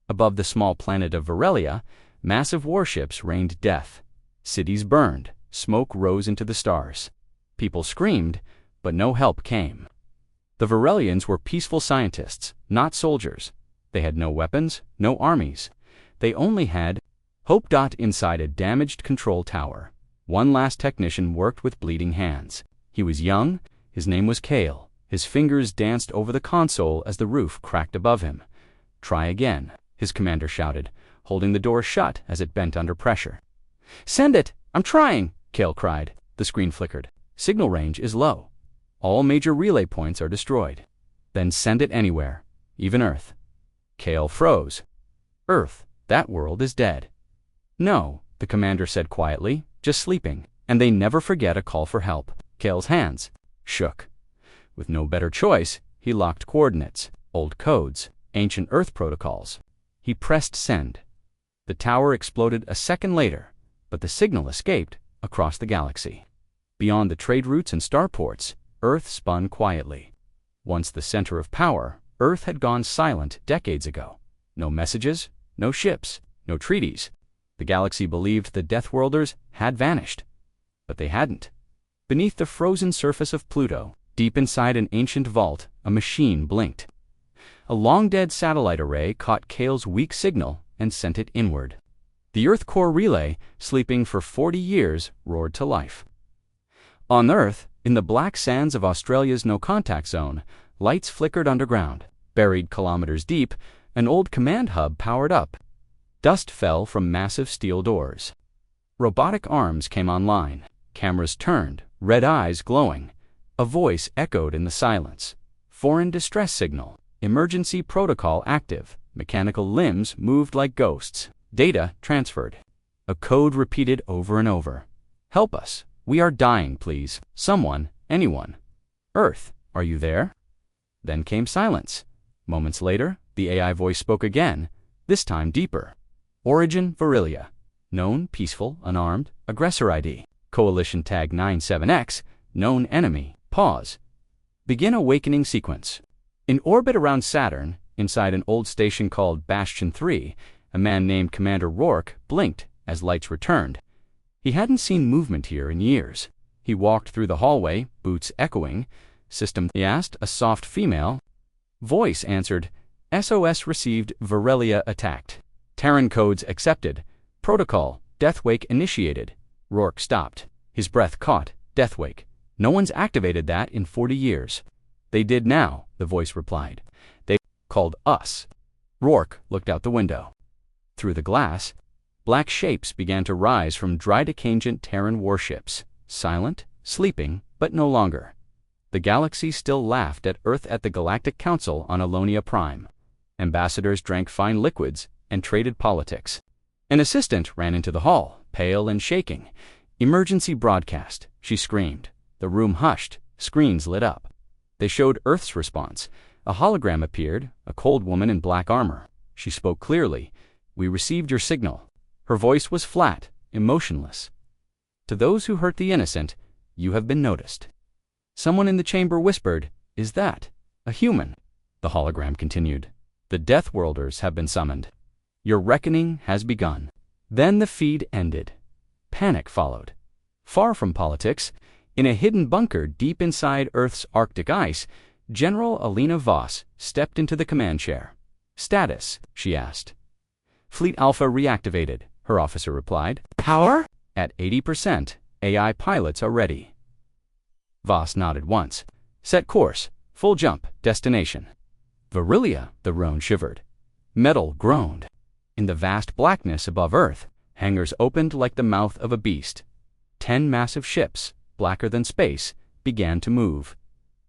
Above the small planet of Varelia, massive warships rained death. Cities burned, smoke rose into the stars. People screamed, but no help came. The Varelians were peaceful scientists, not soldiers. They had no weapons, no armies. They only had hope. Inside a damaged control tower, one last technician worked with bleeding hands. He was young. His name was Kale. His fingers danced over the console as the roof cracked above him. "Try again," his commander shouted, holding the door shut as it bent under pressure. "Send it! I'm trying!" Kale cried. The screen flickered. "Signal range is low. All major relay points are destroyed." "Then send it anywhere, even Earth." Kale froze. "Earth, that world is dead." "No," the commander said quietly, "just sleeping. And they never forget a call for help." Kale's hands shook. With no better choice, he locked coordinates, old codes, ancient Earth protocols. He pressed send. The tower exploded a second later, but the signal escaped across the galaxy. Beyond the trade routes and starports, Earth spun quietly. Once the center of power, Earth had gone silent decades ago. No messages, no ships, no treaties. The galaxy believed the Deathworlders had vanished. But they hadn't. Beneath the frozen surface of Pluto, deep inside an ancient vault, a machine blinked. A long-dead satellite array caught Kale's weak signal and sent it inward. The Earth core relay, sleeping for 40 years, roared to life. On Earth, in the black sands of Australia's no-contact zone, lights flickered underground. Buried kilometers deep, an old command hub powered up. Dust fell from massive steel doors. Robotic arms came online. Cameras turned, red eyes glowing. A voice echoed in the silence. "Foreign distress signal. Emergency protocol active." Mechanical limbs moved like ghosts. Data transferred. A code repeated over and over. "Help us. We are dying, please. Someone, anyone. Earth, are you there?" Then came silence. Moments later, the AI voice spoke again, this time deeper. "Origin Varelia. Known, peaceful, unarmed, aggressor ID. Coalition tag 97X. Known enemy. Pause. Begin awakening sequence." In orbit around Saturn, inside an old station called Bastion 3, a man named Commander Rourke blinked as lights returned. He hadn't seen movement here in years. He walked through the hallway, boots echoing. "System," he asked, a soft female voice answered. "SOS received, Varelia attacked. Terran codes accepted. Protocol, Deathwake initiated." Rourke stopped. His breath caught. "Deathwake. No one's activated that in 40 years. "They did now," the voice replied. "They called us." Rourke looked out the window. Through the glass, black shapes began to rise from dry-decangent Terran warships, silent, sleeping, but no longer. The galaxy still laughed at Earth at the Galactic Council on Alonia Prime. Ambassadors drank fine liquids and traded politics. An assistant ran into the hall, pale and shaking. "Emergency broadcast," she screamed. The room hushed. Screens lit up. They showed Earth's response. A hologram appeared, a cold woman in black armor. She spoke clearly. "We received your signal." Her voice was flat, emotionless. "To those who hurt the innocent, you have been noticed." Someone in the chamber whispered, "Is that a human?" The hologram continued. "The Deathworlders have been summoned. Your reckoning has begun." Then the feed ended. Panic followed. Far from politics, in a hidden bunker deep inside Earth's Arctic ice, General Alina Voss stepped into the command chair. "Status?" she asked. "Fleet Alpha reactivated," her officer replied. "Power?" "At 80%. AI pilots are ready." Voss nodded once. "Set course. Full jump. Destination." "Varelia," the roan shivered. Metal groaned. In the vast blackness above Earth, hangars opened like the mouth of a beast. 10 massive ships, blacker than space, began to move.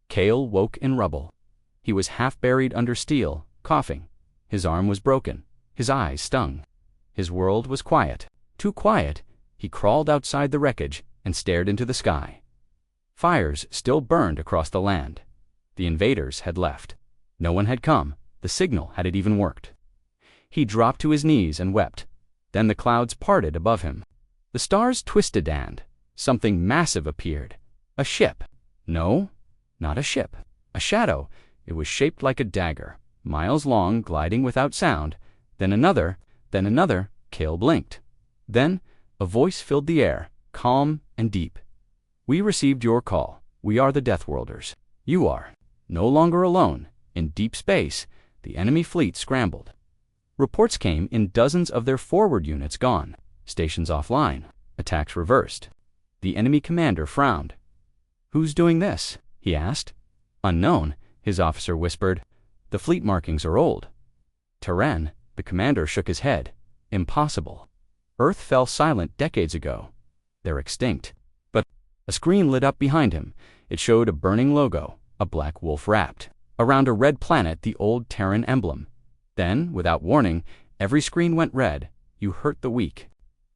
Kale woke in rubble. He was half buried under steel, coughing. His arm was broken. His eyes stung. His world was quiet. Too quiet, he crawled outside the wreckage and stared into the sky. Fires still burned across the land. The invaders had left. No one had come. The signal had it even worked. He dropped to his knees and wept. Then the clouds parted above him. The stars twisted and something massive appeared. A ship. No, not a ship. A shadow. It was shaped like a dagger, miles long, gliding without sound. Then another, then another. Kale blinked. Then a voice filled the air, calm and deep. "We received your call. We are the Deathworlders. You are no longer alone. In deep space, the enemy fleet scrambled. Reports came in dozens of their forward units gone, stations offline, attacks reversed." The enemy commander frowned. "Who's doing this?" he asked. "Unknown," his officer whispered. "The fleet markings are old." "Terran," the commander shook his head. "Impossible. Earth fell silent decades ago. They're extinct." But a screen lit up behind him. It showed a burning logo, a black wolf wrapped around a red planet, the old Terran emblem. Then, without warning, every screen went red. "You hurt the weak.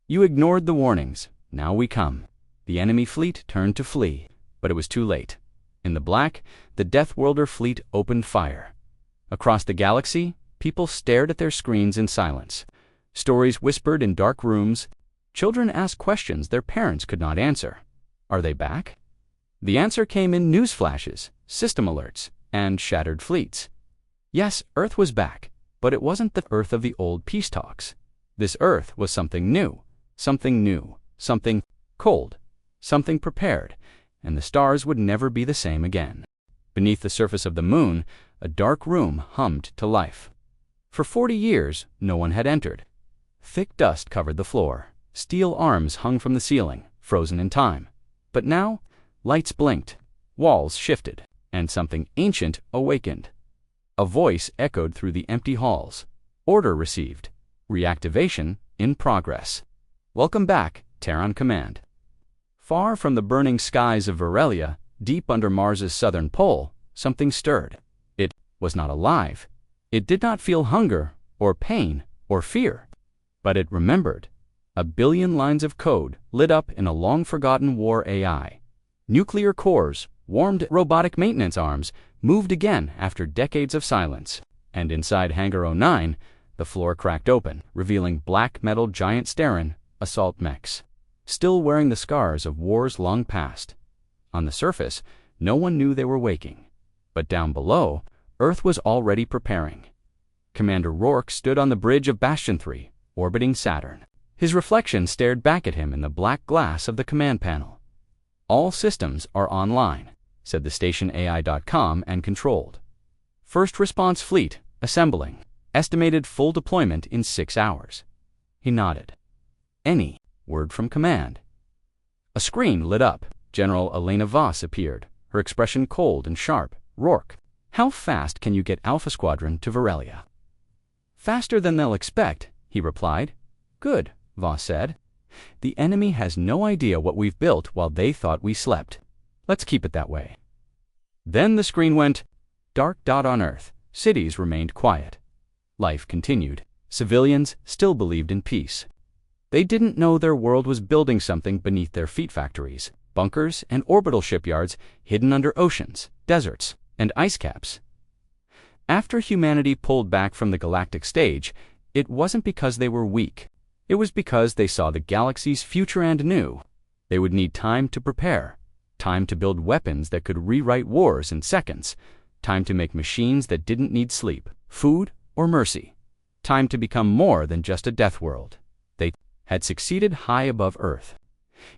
You ignored the warnings. Now we come." The enemy fleet turned to flee, but it was too late. In the black, the Deathworlder fleet opened fire. Across the galaxy, people stared at their screens in silence. Stories whispered in dark rooms. Children asked questions their parents could not answer. Are they back? The answer came in news flashes, system alerts, and shattered fleets. Yes, Earth was back, but it wasn't the Earth of the old peace talks. This Earth was something new, something cold, something prepared, and the stars would never be the same again. Beneath the surface of the moon, a dark room hummed to life. For 40 years, no one had entered. Thick dust covered the floor. Steel arms hung from the ceiling, frozen in time. But now, lights blinked, walls shifted, and something ancient awakened. A voice echoed through the empty halls. "Order received. Reactivation in progress. Welcome back, Terran Command." Far from the burning skies of Varelia, deep under Mars's southern pole, something stirred. It was not alive. It did not feel hunger, or pain, or fear. But it remembered. A billion lines of code lit up in a long-forgotten war AI. Nuclear cores, warmed robotic maintenance arms, moved again after decades of silence. And inside Hangar 09, the floor cracked open, revealing black metal giant Sterin assault mechs, still wearing the scars of wars long past. On the surface, no one knew they were waking. But down below, Earth was already preparing. Commander Rourke stood on the bridge of Bastion 3, orbiting Saturn. His reflection stared back at him in the black glass of the command panel. "All systems are online," said the station AI.com, "and controlled. First response fleet assembling. Estimated full deployment in 6 hours." He nodded. "Any word from command?" A screen lit up. General Elena Voss appeared, her expression cold and sharp. "Rourke, how fast can you get Alpha Squadron to Varelia?" "Faster than they'll expect," he replied. "Good," Voss said. "The enemy has no idea what we've built while they thought we slept. Let's keep it that way." Then the screen went dark dot on Earth. Cities remained quiet. Life continued. Civilians still believed in peace. They didn't know their world was building something beneath their feet factories, bunkers, and orbital shipyards hidden under oceans, deserts, and ice caps. After humanity pulled back from the galactic stage, it wasn't because they were weak. It was because they saw the galaxy's future and knew they would need time to prepare, time to build weapons that could rewrite wars in seconds, time to make machines that didn't need sleep, food, or mercy, time to become more than just a death world. They had succeeded high above Earth.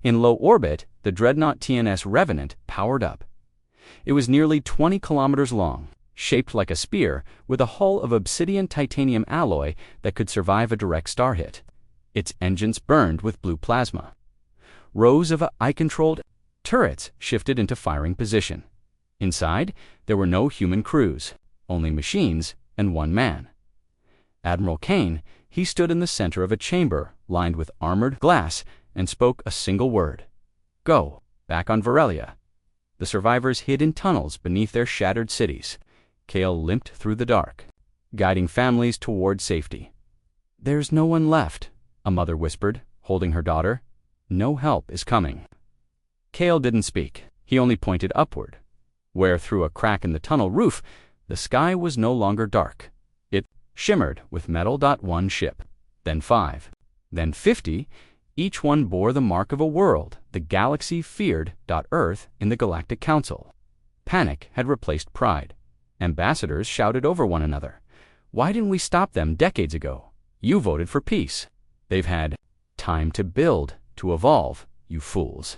In low orbit, the dreadnought TNS Revenant powered up. It was nearly 20 kilometers long, shaped like a spear, with a hull of obsidian titanium alloy that could survive a direct star hit. Its engines burned with blue plasma. Rows of eye-controlled turrets shifted into firing position. Inside, there were no human crews, only machines and one man. Admiral Kane, he stood in the center of a chamber lined with armored glass and spoke a single word. "Go, back on Varelia." The survivors hid in tunnels beneath their shattered cities. Kale limped through the dark, guiding families toward safety. "There's no one left," a mother whispered, holding her daughter. "No help is coming." Kale didn't speak. He only pointed upward, where through a crack in the tunnel roof, the sky was no longer dark. It shimmered with metal. One ship, then 5, then 50. Each one bore the mark of a world the galaxy feared. Earth in the Galactic Council. Panic had replaced pride. Ambassadors shouted over one another. "Why didn't we stop them decades ago? You voted for peace. They've had time to build, to evolve, you fools.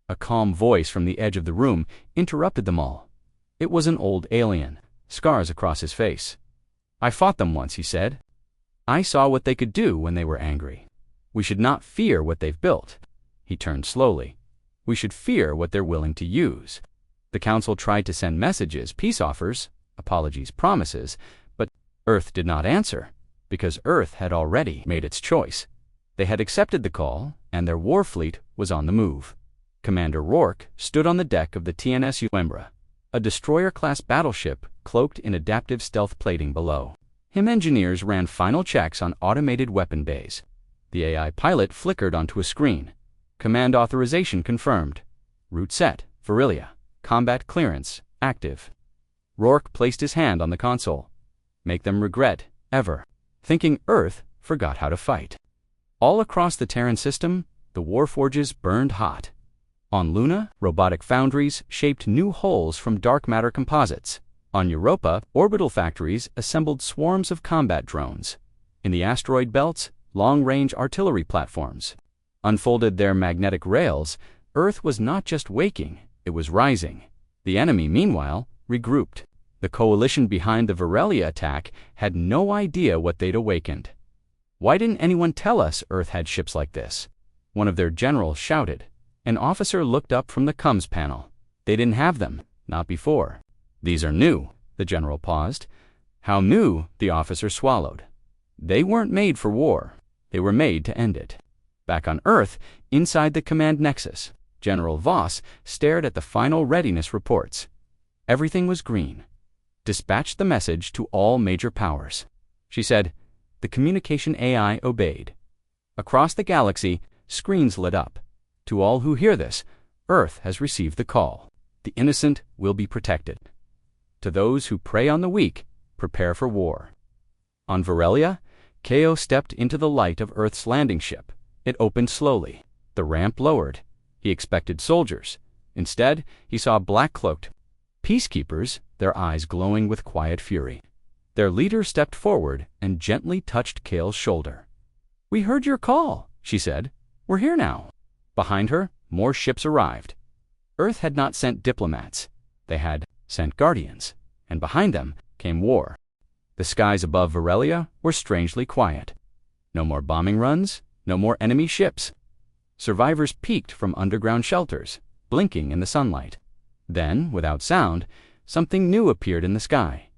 A calm voice from the edge of the room interrupted them all. It was an old alien, scars across his face. I fought them once, he said. I saw what they could do when they were angry. We should not fear what they've built. He turned slowly. We should fear what they're willing to use. The council tried to send messages, peace offers, apologies, promises, but Earth did not answer, because Earth had already made its choice. They had accepted the call, and their war fleet was on the move. Commander Rourke stood on the deck of the TNS Uembra, a destroyer-class battleship cloaked in adaptive stealth plating below. Him engineers ran final checks on automated weapon bays. The AI pilot flickered onto a screen. Command authorization confirmed. Route set, Virilia. Combat clearance, active. Rourke placed his hand on the console. Make them regret, ever, thinking Earth forgot how to fight. All across the Terran system, the warforges burned hot. On Luna, robotic foundries shaped new hulls from dark matter composites. On Europa, orbital factories assembled swarms of combat drones. In the asteroid belts, long-range artillery platforms unfolded their magnetic rails. Earth was not just waking, it was rising. The enemy, meanwhile, regrouped. The coalition behind the Virilia attack had no idea what they'd awakened. Why didn't anyone tell us Earth had ships like this? One of their generals shouted. An officer looked up from the comms panel. They didn't have them, not before. These are new, the general paused. How new? The officer swallowed. They weren't made for war. They were made to end it. Back on Earth, inside the command nexus, General Voss stared at the final readiness reports. Everything was green. Dispatched the message to all major powers. She said. The communication AI obeyed. Across the galaxy, screens lit up. To all who hear this, Earth has received the call. The innocent will be protected. To those who prey on the weak, prepare for war. On Virilia, Ko stepped into the light of Earth's landing ship. It opened slowly. The ramp lowered. He expected soldiers. Instead, he saw black-cloaked peacekeepers, their eyes glowing with quiet fury. Their leader stepped forward and gently touched Kale's shoulder. We heard your call, she said. We're here now. Behind her, more ships arrived. Earth had not sent diplomats. They had sent guardians, and behind them came war. The skies above Virilia were strangely quiet. No more bombing runs, no more enemy ships. Survivors peeked from underground shelters, blinking in the sunlight. Then, without sound, something new appeared in the sky.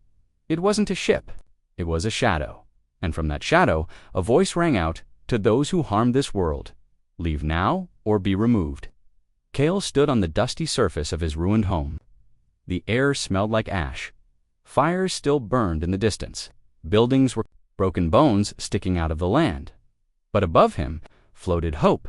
It wasn't a ship, it was a shadow. And from that shadow, a voice rang out, to those who harm this world, leave now or be removed. Kale stood on the dusty surface of his ruined home. The air smelled like ash. Fires still burned in the distance. Buildings were broken bones sticking out of the land. But above him floated hope.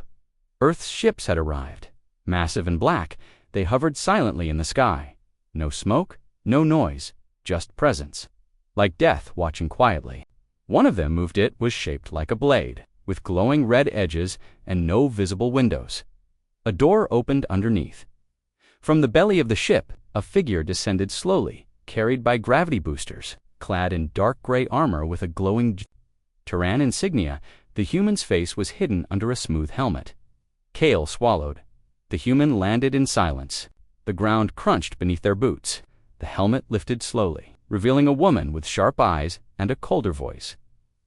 Earth's ships had arrived. Massive and black, they hovered silently in the sky. No smoke, no noise, just presence. Like death watching quietly. One of them moved. It was shaped like a blade, with glowing red edges and no visible windows. A door opened underneath. From the belly of the ship, a figure descended slowly, carried by gravity boosters, clad in dark gray armor with a glowing Terran insignia. The human's face was hidden under a smooth helmet. Kale swallowed. The human landed in silence. The ground crunched beneath their boots. The helmet lifted slowly, revealing a woman with sharp eyes and a colder voice.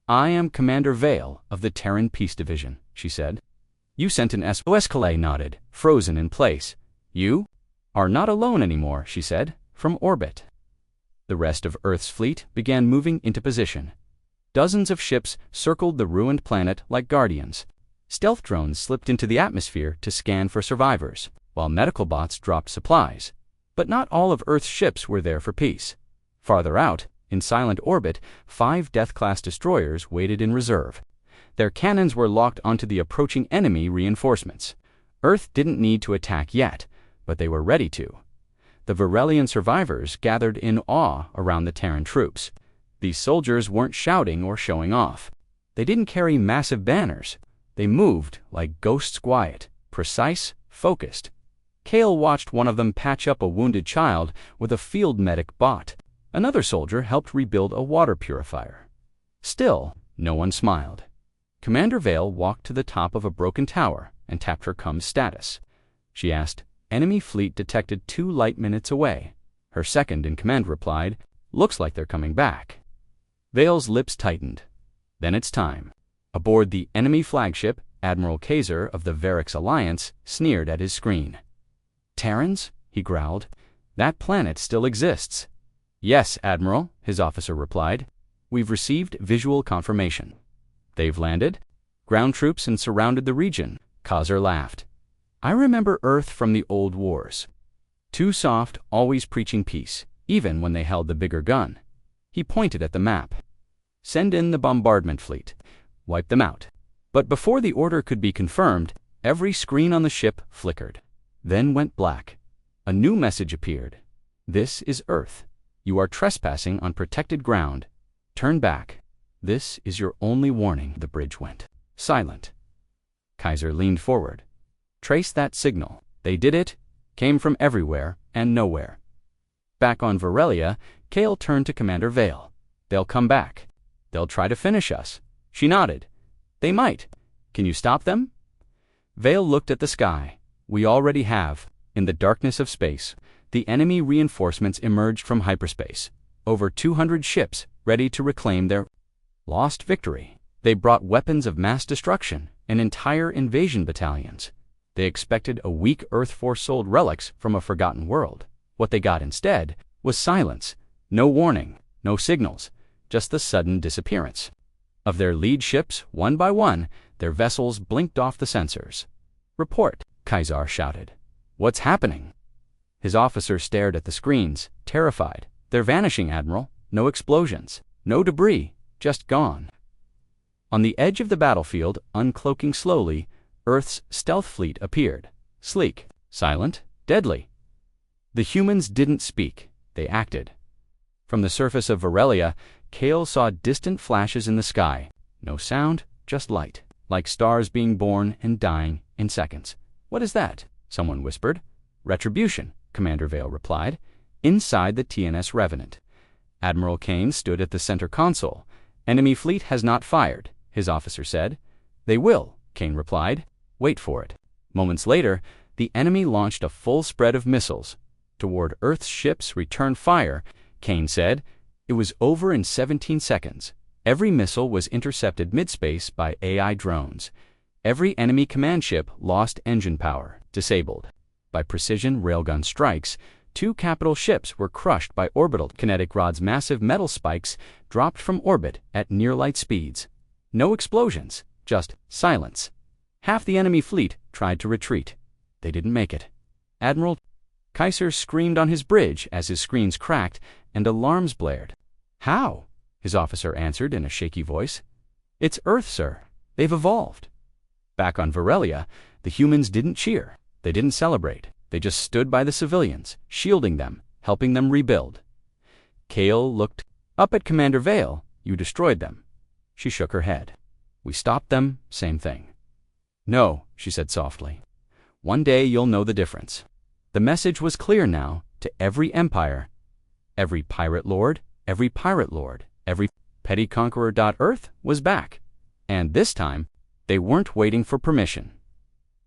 I am Commander Vale of the Terran Peace Division, she said. You sent an SOS. Calais nodded, frozen in place. You are not alone anymore, she said, from orbit. The rest of Earth's fleet began moving into position. Dozens of ships circled the ruined planet like guardians. Stealth drones slipped into the atmosphere to scan for survivors, while medical bots dropped supplies. But not all of Earth's ships were there for peace. Farther out, in silent orbit, 5 Death-class destroyers waited in reserve. Their cannons were locked onto the approaching enemy reinforcements. Earth didn't need to attack yet, but they were ready to. The Virelian survivors gathered in awe around the Terran troops. These soldiers weren't shouting or showing off. They didn't carry massive banners. They moved like ghosts, quiet, precise, focused. Kale watched one of them patch up a wounded child with a field medic bot. Another soldier helped rebuild a water purifier. Still, No one smiled. Commander Vale walked to the top of a broken tower and tapped her comms status. She asked, "Enemy fleet detected 2 light minutes away." Her second-in-command replied, "Looks like they're coming back." Vale's lips tightened. Then it's time. Aboard the enemy flagship, Admiral Kaiser of the Varix Alliance sneered at his screen. "Terrans?" he growled. "That planet still exists." "Yes, Admiral," his officer replied. "We've received visual confirmation." "They've landed?" "Ground troops and surrounded the region." Kaiser laughed. "I remember Earth from the old wars. Too soft, always preaching peace, even when they held the bigger gun." He pointed at the map. "Send in the bombardment fleet. Wipe them out." But before the order could be confirmed, every screen on the ship flickered, then went black. A new message appeared. "This is Earth. You are trespassing on protected ground. Turn back. This is your only warning." The bridge went silent. Kaiser leaned forward. "Trace that signal." They did it. Came from everywhere and nowhere. Back on Varelia, Kale turned to Commander Vale. "They'll come back. They'll try to finish us." She nodded. "They might. Can you stop them?" Vale looked at the sky. "We already have." In the darkness of space, the enemy reinforcements emerged from hyperspace. Over 200 ships ready to reclaim their lost victory. They brought weapons of mass destruction and entire invasion battalions. They expected a weak Earth Force sold relics from a forgotten world. What they got instead was silence. No warning, no signals, just the sudden disappearance of their lead ships. One by one, their vessels blinked off the sensors. "Report," Kaiser shouted. "What's happening?" His officer stared at the screens, terrified. "They're vanishing, Admiral. No explosions, no debris, just gone." On the edge of the battlefield, uncloaking slowly, Earth's stealth fleet appeared. Sleek, silent, deadly. The humans didn't speak. They acted. From the surface of Varelia, Kale saw distant flashes in the sky. No sound, just light, like stars being born and dying in seconds. "What is that?" someone whispered. "Retribution," Commander Vale replied. "Inside the TNS Revenant." Admiral Kane stood at the center console. "Enemy fleet has not fired," his officer said. "They will," Kane replied. "Wait for it." Moments later, the enemy launched a full spread of missiles. Toward Earth's ships, return fire, Kane said. It was over in 17 seconds. Every missile was intercepted mid-space by AI drones. Every enemy command ship lost engine power, disabled. By precision railgun strikes, 2 capital ships were crushed by orbital kinetic rods. Massive metal spikes dropped from orbit at near-light speeds. No explosions, just silence. Half the enemy fleet tried to retreat. They didn't make it. Admiral Kaiser screamed on his bridge as his screens cracked and alarms blared. "How?" his officer answered in a shaky voice. "It's Earth, sir. They've evolved." Back on Varelia, the humans didn't cheer. They didn't celebrate. They just stood by the civilians, shielding them, helping them rebuild. Kale looked up at Commander Vale. "You destroyed them." She shook her head. "We stopped them, same thing." "No," she said softly. "One day you'll know the difference." The message was clear now to every empire. Every pirate lord, every petty conqueror. Earth was back. And this time, they weren't waiting for permission.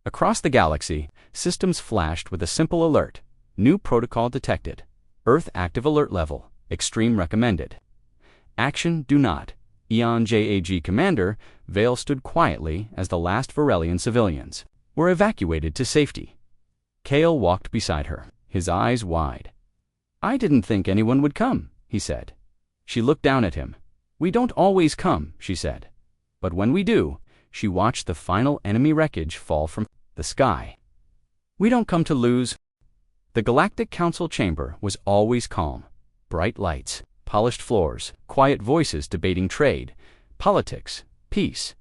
Across the galaxy, systems flashed with a simple alert. New protocol detected. Earth active alert level. Extreme recommended. Action do not. Eon JAG Commander Vale stood quietly as the last Varelian civilians were evacuated to safety. Kale walked beside her, his eyes wide. "I didn't think anyone would come," he said. She looked down at him. "We don't always come," she said. "But when we do," she watched the final enemy wreckage fall from the sky. "We don't come to lose." The Galactic Council chamber was always calm. Bright lights, polished floors, quiet voices debating trade, politics, peace.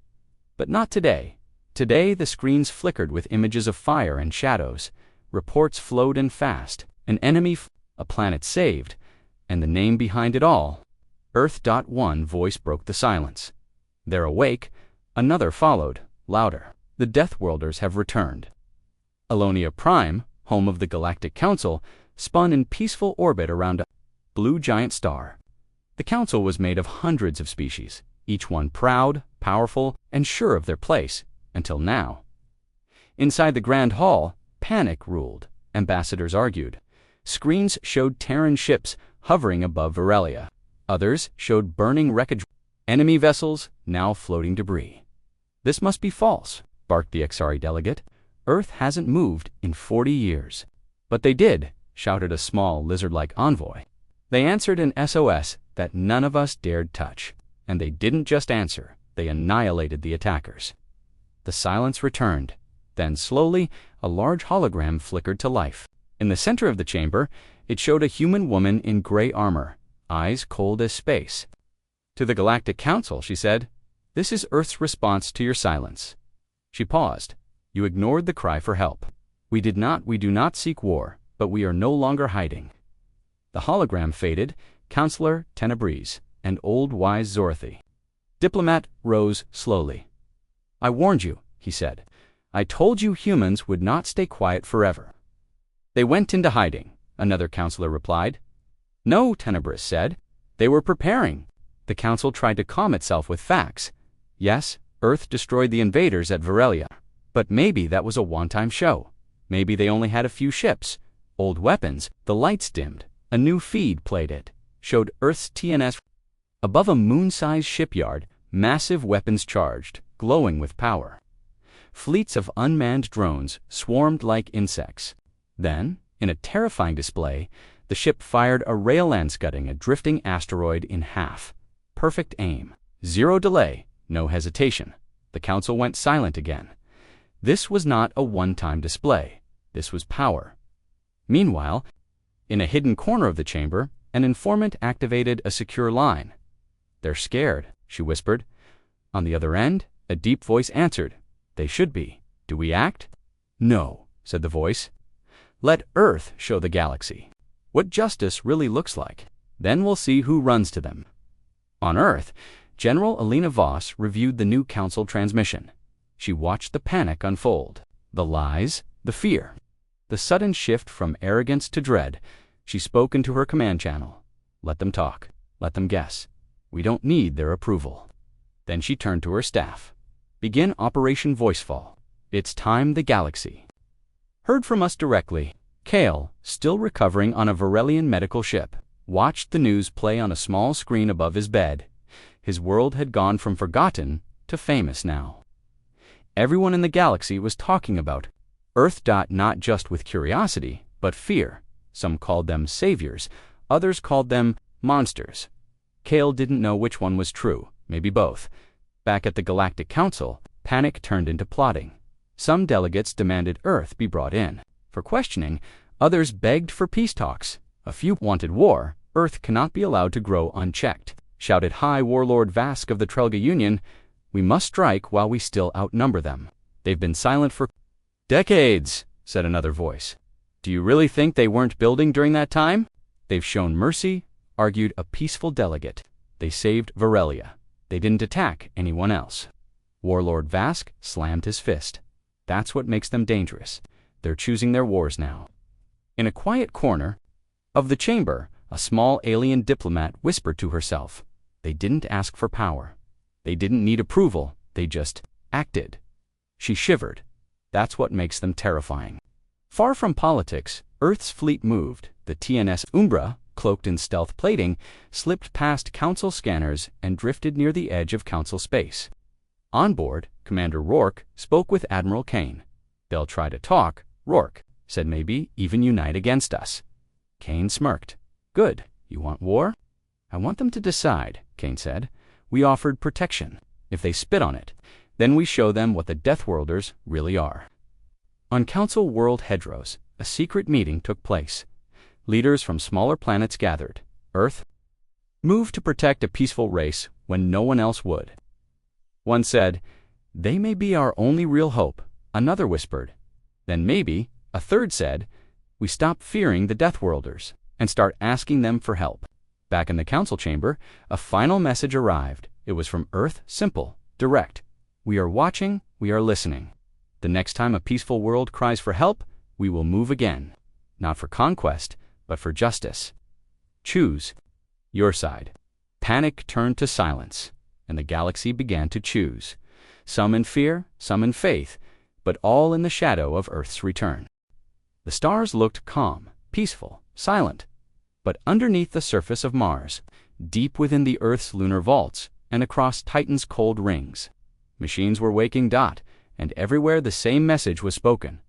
But not today. Today the screens flickered with images of fire and shadows. Reports flowed in fast. An enemy, a planet saved, and the name behind it all. Earth. One voice broke the silence. "They're awake." Another followed, louder. "The Deathworlders have returned." Alonia Prime, home of the Galactic Council, spun in peaceful orbit around a blue giant star. The council was made of hundreds of species, each one proud, powerful, and sure of their place, until now. Inside the Grand Hall, panic ruled. Ambassadors argued. Screens showed Terran ships hovering above Varelia. Others showed burning wreckage, enemy vessels, now floating debris. "This must be false," barked the Xari delegate. "Earth hasn't moved in 40 years. "But they did," shouted a small, lizard-like envoy. "They answered an SOS that none of us dared touch. And they didn't just answer, they annihilated the attackers." The silence returned. Then, slowly, a large hologram flickered to life. In the center of the chamber, it showed a human woman in gray armor, eyes cold as space. "To the Galactic Council," she said, "this is Earth's response to your silence." She paused. "You ignored the cry for help. We do not seek war, but we are no longer hiding." The hologram faded, Counselor Tenebris, and old wise Zorothy. Diplomat rose slowly. "I warned you," he said. "I told you humans would not stay quiet forever." "They went into hiding," another counselor replied. "No," Tenebris said. "They were preparing." The council tried to calm itself with facts. Yes, Earth destroyed the invaders at Varelia. But maybe that was a one-time show. Maybe they only had a few ships, old weapons. The lights dimmed. A new feed played it, showed Earth's TNS. Above a moon-sized shipyard, massive weapons charged, glowing with power. Fleets of unmanned drones swarmed like insects. Then, in a terrifying display, the ship fired a rail-land scudding a drifting asteroid in half. Perfect aim. Zero delay, no hesitation. The council went silent again. This was not a one-time display. This was power. Meanwhile, in a hidden corner of the chamber, an informant activated a secure line. "They're scared," she whispered. On the other end, a deep voice answered. "They should be. Do we act?" "No," said the voice. "Let Earth show the galaxy what justice really looks like. Then we'll see who runs to them." On Earth, General Alina Voss reviewed the new council transmission. She watched the panic unfold. The lies, the fear, the sudden shift from arrogance to dread. She spoke into her command channel. "Let them talk. Let them guess. We don't need their approval." Then she turned to her staff. "Begin Operation Voicefall. It's time the galaxy heard from us directly." Kale, still recovering on a Varelian medical ship, watched the news play on a small screen above his bed. His world had gone from forgotten to famous now. Everyone in the galaxy was talking about Earth. Not just with curiosity, but fear. Some called them saviors, others called them monsters. Kale didn't know which one was true, maybe both. Back at the Galactic Council, panic turned into plotting. Some delegates demanded Earth be brought in. For questioning, others begged for peace talks. A few wanted war. "Earth cannot be allowed to grow unchecked," shouted High Warlord Vask of the Trelga Union. "We must strike while we still outnumber them. They've been silent for decades," said another voice. "Do you really think they weren't building during that time?" "They've shown mercy," argued a peaceful delegate. "They saved Varelia. They didn't attack anyone else." Warlord Vask slammed his fist. "That's what makes them dangerous. They're choosing their wars now." In a quiet corner of the chamber, a small alien diplomat whispered to herself. They didn't ask for power. They didn't need approval. They just acted. She shivered. That's what makes them terrifying. Far from politics, Earth's fleet moved. The TNS Umbra, cloaked in stealth plating, slipped past Council scanners and drifted near the edge of Council space. On board, Commander Rourke spoke with Admiral Kane. "They'll try to talk," Rourke said, "maybe even unite against us." Kane smirked. "Good. You want war?" "I want them to decide," Kane said. "We offered protection. If they spit on it, then we show them what the Deathworlders really are." On Council World Hedros, a secret meeting took place. Leaders from smaller planets gathered. Earth moved to protect a peaceful race when no one else would. One said, "They may be our only real hope." Another whispered. Then maybe, a third said, "We stop fearing the Deathworlders and start asking them for help." Back in the council chamber, a final message arrived. It was from Earth, simple, direct. "We are watching, we are listening. The next time a peaceful world cries for help, we will move again. Not for conquest, but for justice. Choose your side." Panic turned to silence. and the galaxy began to choose. Some in fear, some in faith, but all in the shadow of Earth's return. The stars looked calm, peaceful, silent. But underneath the surface of Mars, deep within the Earth's lunar vaults, and across Titan's cold rings, machines were waking. And everywhere the same message was spoken.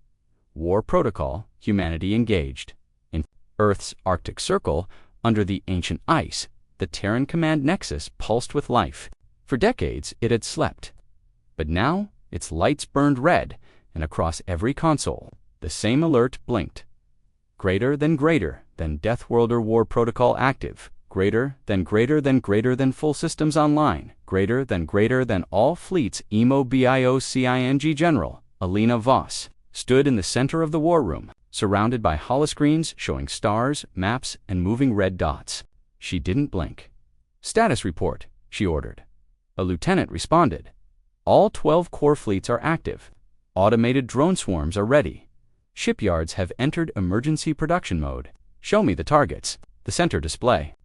War protocol, humanity engaged. In Earth's Arctic Circle, under the ancient ice, the Terran command nexus pulsed with life. For decades it had slept. But now its lights burned red, and across every console, the same alert blinked. Greater than Deathworlder war protocol active. Greater than full systems online. Greater than all fleets. BIOCING General Alina Voss stood in the center of the war room, surrounded by holoscreens showing stars, maps, and moving red dots. She didn't blink. "Status report," she ordered. A lieutenant responded. "All 12 core fleets are active. Automated drone swarms are ready. Shipyards have entered emergency production mode. Show me the targets." The center display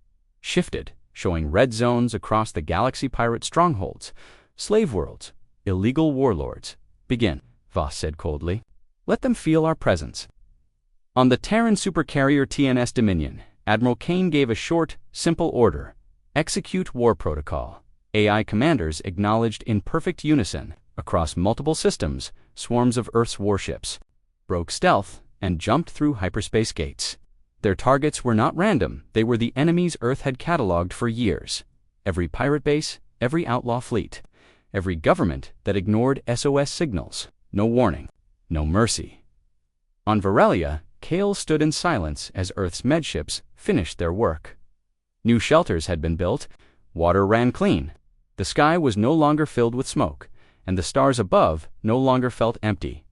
shifted, showing red zones across the galaxy. Pirate strongholds, slave worlds, illegal warlords. "Begin," Voss said coldly. "Let them feel our presence." On the Terran supercarrier TNS Dominion, Admiral Kane gave a short, simple order: execute war protocol. AI commanders acknowledged in perfect unison. Across multiple systems, swarms of Earth's warships broke stealth and jumped through hyperspace gates. Their targets were not random, they were the enemies Earth had cataloged for years. Every pirate base, every outlaw fleet, every government that ignored SOS signals. No warning, no mercy. On Varelia, Kale stood in silence as Earth's medships finished their work. New shelters had been built, water ran clean. The sky was no longer filled with smoke, and the stars above no longer felt empty.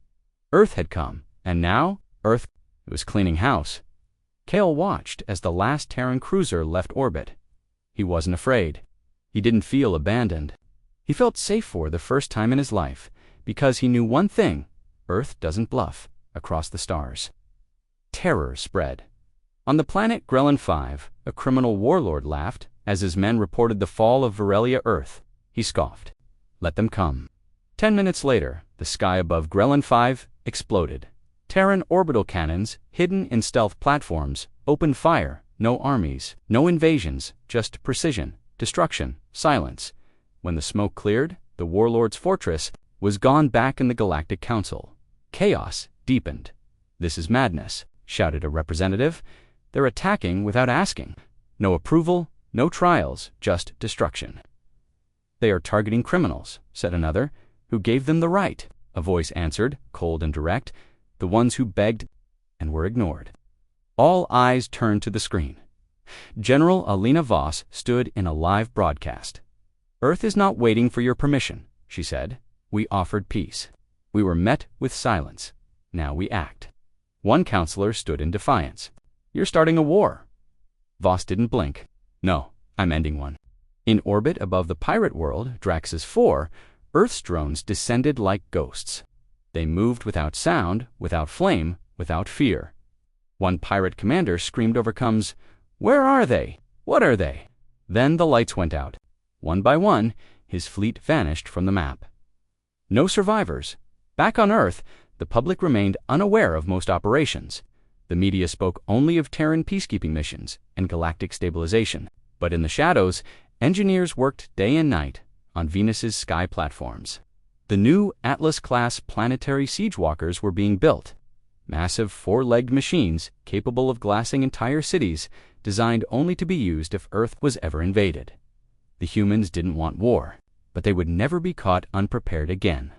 Earth had come, and now, Earth was cleaning house. Kale watched as the last Terran cruiser left orbit. He wasn't afraid. He didn't feel abandoned. He felt safe for the first time in his life, because he knew one thing: Earth doesn't bluff. Across the stars, terror spread. On the planet Grelin 5, a criminal warlord laughed as his men reported the fall of Varelia Earth. He scoffed. Let them come. 10 minutes later, the sky above Grelin 5 exploded. Terran orbital cannons, hidden in stealth platforms, opened fire. No armies, no invasions, just precision, destruction, silence. When the smoke cleared, the warlord's fortress was gone. Back in the Galactic Council, chaos deepened. "This is madness," shouted a representative. "They're attacking without asking. No approval, no trials, just destruction." "They are targeting criminals," said another. "Who gave them the right?" A voice answered, cold and direct. "The ones who begged and were ignored." All eyes turned to the screen. General Alina Voss stood in a live broadcast. "Earth is not waiting for your permission," she said. "We offered peace. We were met with silence. Now we act." One counselor stood in defiance. "You're starting a war." Voss didn't blink. "No, I'm ending one." In orbit above the pirate world, Draxus 4, Earth's drones descended like ghosts. They moved without sound, without flame, without fear. One pirate commander screamed over comms, "Where are they? What are they?" Then the lights went out. One by one, his fleet vanished from the map. No survivors. Back on Earth, the public remained unaware of most operations. The media spoke only of Terran peacekeeping missions and galactic stabilization. But in the shadows, engineers worked day and night on Venus's sky platforms. The new Atlas-class planetary siegewalkers were being built. Massive four-legged machines capable of glassing entire cities, designed only to be used if Earth was ever invaded. The humans didn't want war, but they would never be caught unprepared again.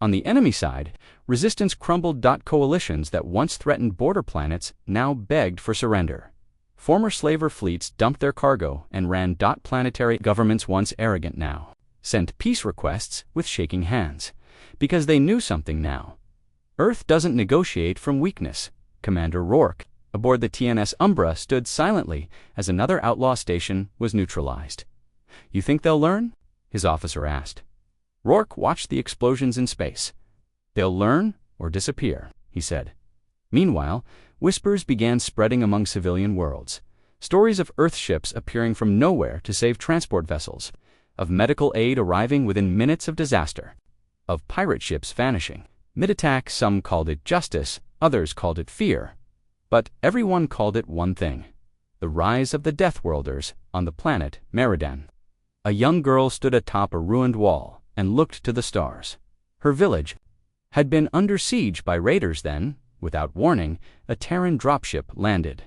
On the enemy side, resistance crumbled. Coalitions that once threatened border planets now begged for surrender. Former slaver fleets dumped their cargo and ran. Planetary governments, once arrogant now, sent peace requests with shaking hands, because they knew something now. Earth doesn't negotiate from weakness. Commander Rourke, aboard the TNS Umbra, stood silently as another outlaw station was neutralized. "You think they'll learn?" his officer asked. Rourke watched the explosions in space. "They'll learn or disappear," he said. Meanwhile, whispers began spreading among civilian worlds. Stories of Earth ships appearing from nowhere to save transport vessels. of medical aid arriving within minutes of disaster, of pirate ships vanishing. Mid-attack, some called it justice, others called it fear, but everyone called it one thing: the rise of the Deathworlders on the planet Meridan. A young girl stood atop a ruined wall and looked to the stars. Her village had been under siege by raiders. Then, without warning, a Terran dropship landed.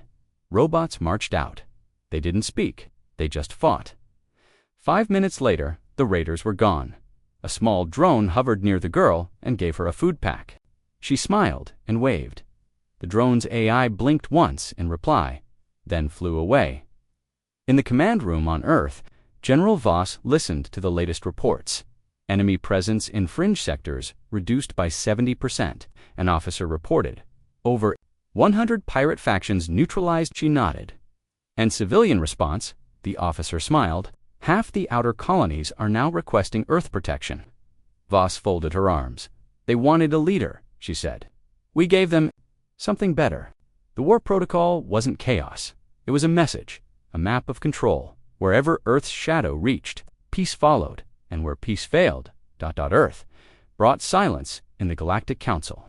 Robots marched out. They didn't speak, they just fought. 5 minutes later, the raiders were gone. A small drone hovered near the girl and gave her a food pack. She smiled and waved. The drone's AI blinked once in reply, then flew away. In the command room on Earth, General Voss listened to the latest reports. Enemy presence in fringe sectors reduced by 70%, an officer reported. Over 100 pirate factions neutralized. She nodded. And civilian response? The officer smiled. Half the outer colonies are now requesting Earth protection. Voss folded her arms. They wanted a leader, she said. We gave them something better. The war protocol wasn't chaos. It was a message, a map of control. Wherever Earth's shadow reached, peace followed, and where peace failed, Earth brought silence in the Galactic Council.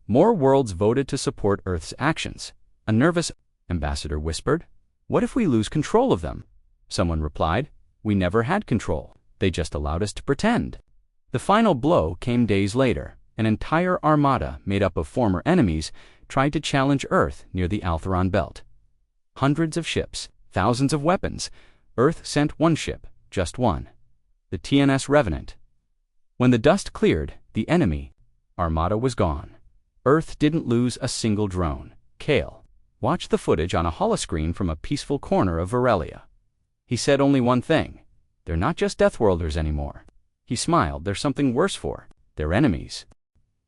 More worlds voted to support Earth's actions. A nervous ambassador whispered, "What if we lose control of them?" Someone replied, "We never had control. They just allowed us to pretend." The final blow came days later. An entire armada made up of former enemies tried to challenge Earth near the Altheron Belt. Hundreds of ships, thousands of weapons. Earth sent one ship, just one. The TNS Revenant. When the dust cleared, the enemy armada was gone. Earth didn't lose a single drone. Kale watched the footage on a holoscreen from a peaceful corner of Varelia. He said only one thing: they're not just Deathworlders anymore. He smiled. There's something worse for. They're enemies.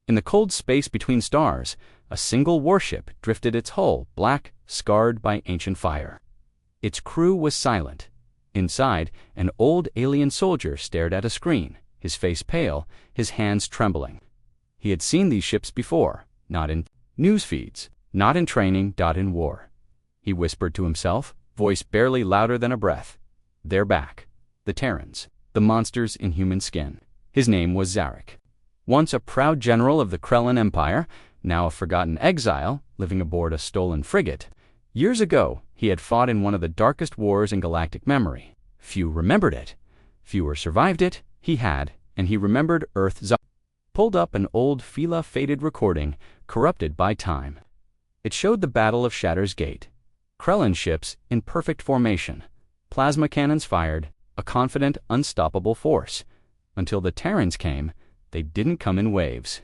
In the cold space between stars, a single warship drifted, its hull black, scarred by ancient fire. Its crew was silent. Inside, an old alien soldier stared at a screen, his face pale, his hands trembling. He had seen these ships before, not in news feeds, not in training, in war. He whispered to himself, voice barely louder than a breath. They're back. The Terrans, the monsters in human skin. His name was Zarek. Once a proud general of the Krellin Empire, now a forgotten exile, living aboard a stolen frigate. Years ago, he had fought in one of the darkest wars in galactic memory. Few remembered it. Fewer survived it. He had, and he remembered Earth. Pulled up an old faded recording, corrupted by time. It showed the Battle of Shatter's Gate. Krellin ships in perfect formation. Plasma cannons fired, a confident, unstoppable force. Until the Terrans came, they didn't come in waves.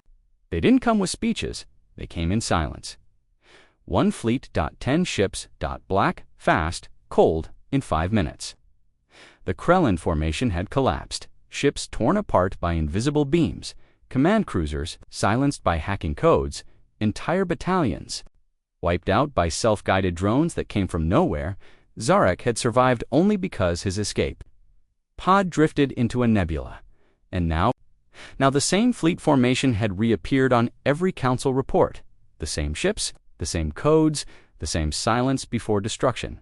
They didn't come with speeches. They came in silence. One fleet, 10 ships, black, fast, cold, in 5 minutes. The Krellin formation had collapsed, ships torn apart by invisible beams, command cruisers silenced by hacking codes, entire battalions wiped out by self-guided drones that came from nowhere. Zarek had survived only because his escape pod drifted into a nebula. And now the same fleet formation had reappeared on every council report. The same ships, the same codes, the same silence before destruction.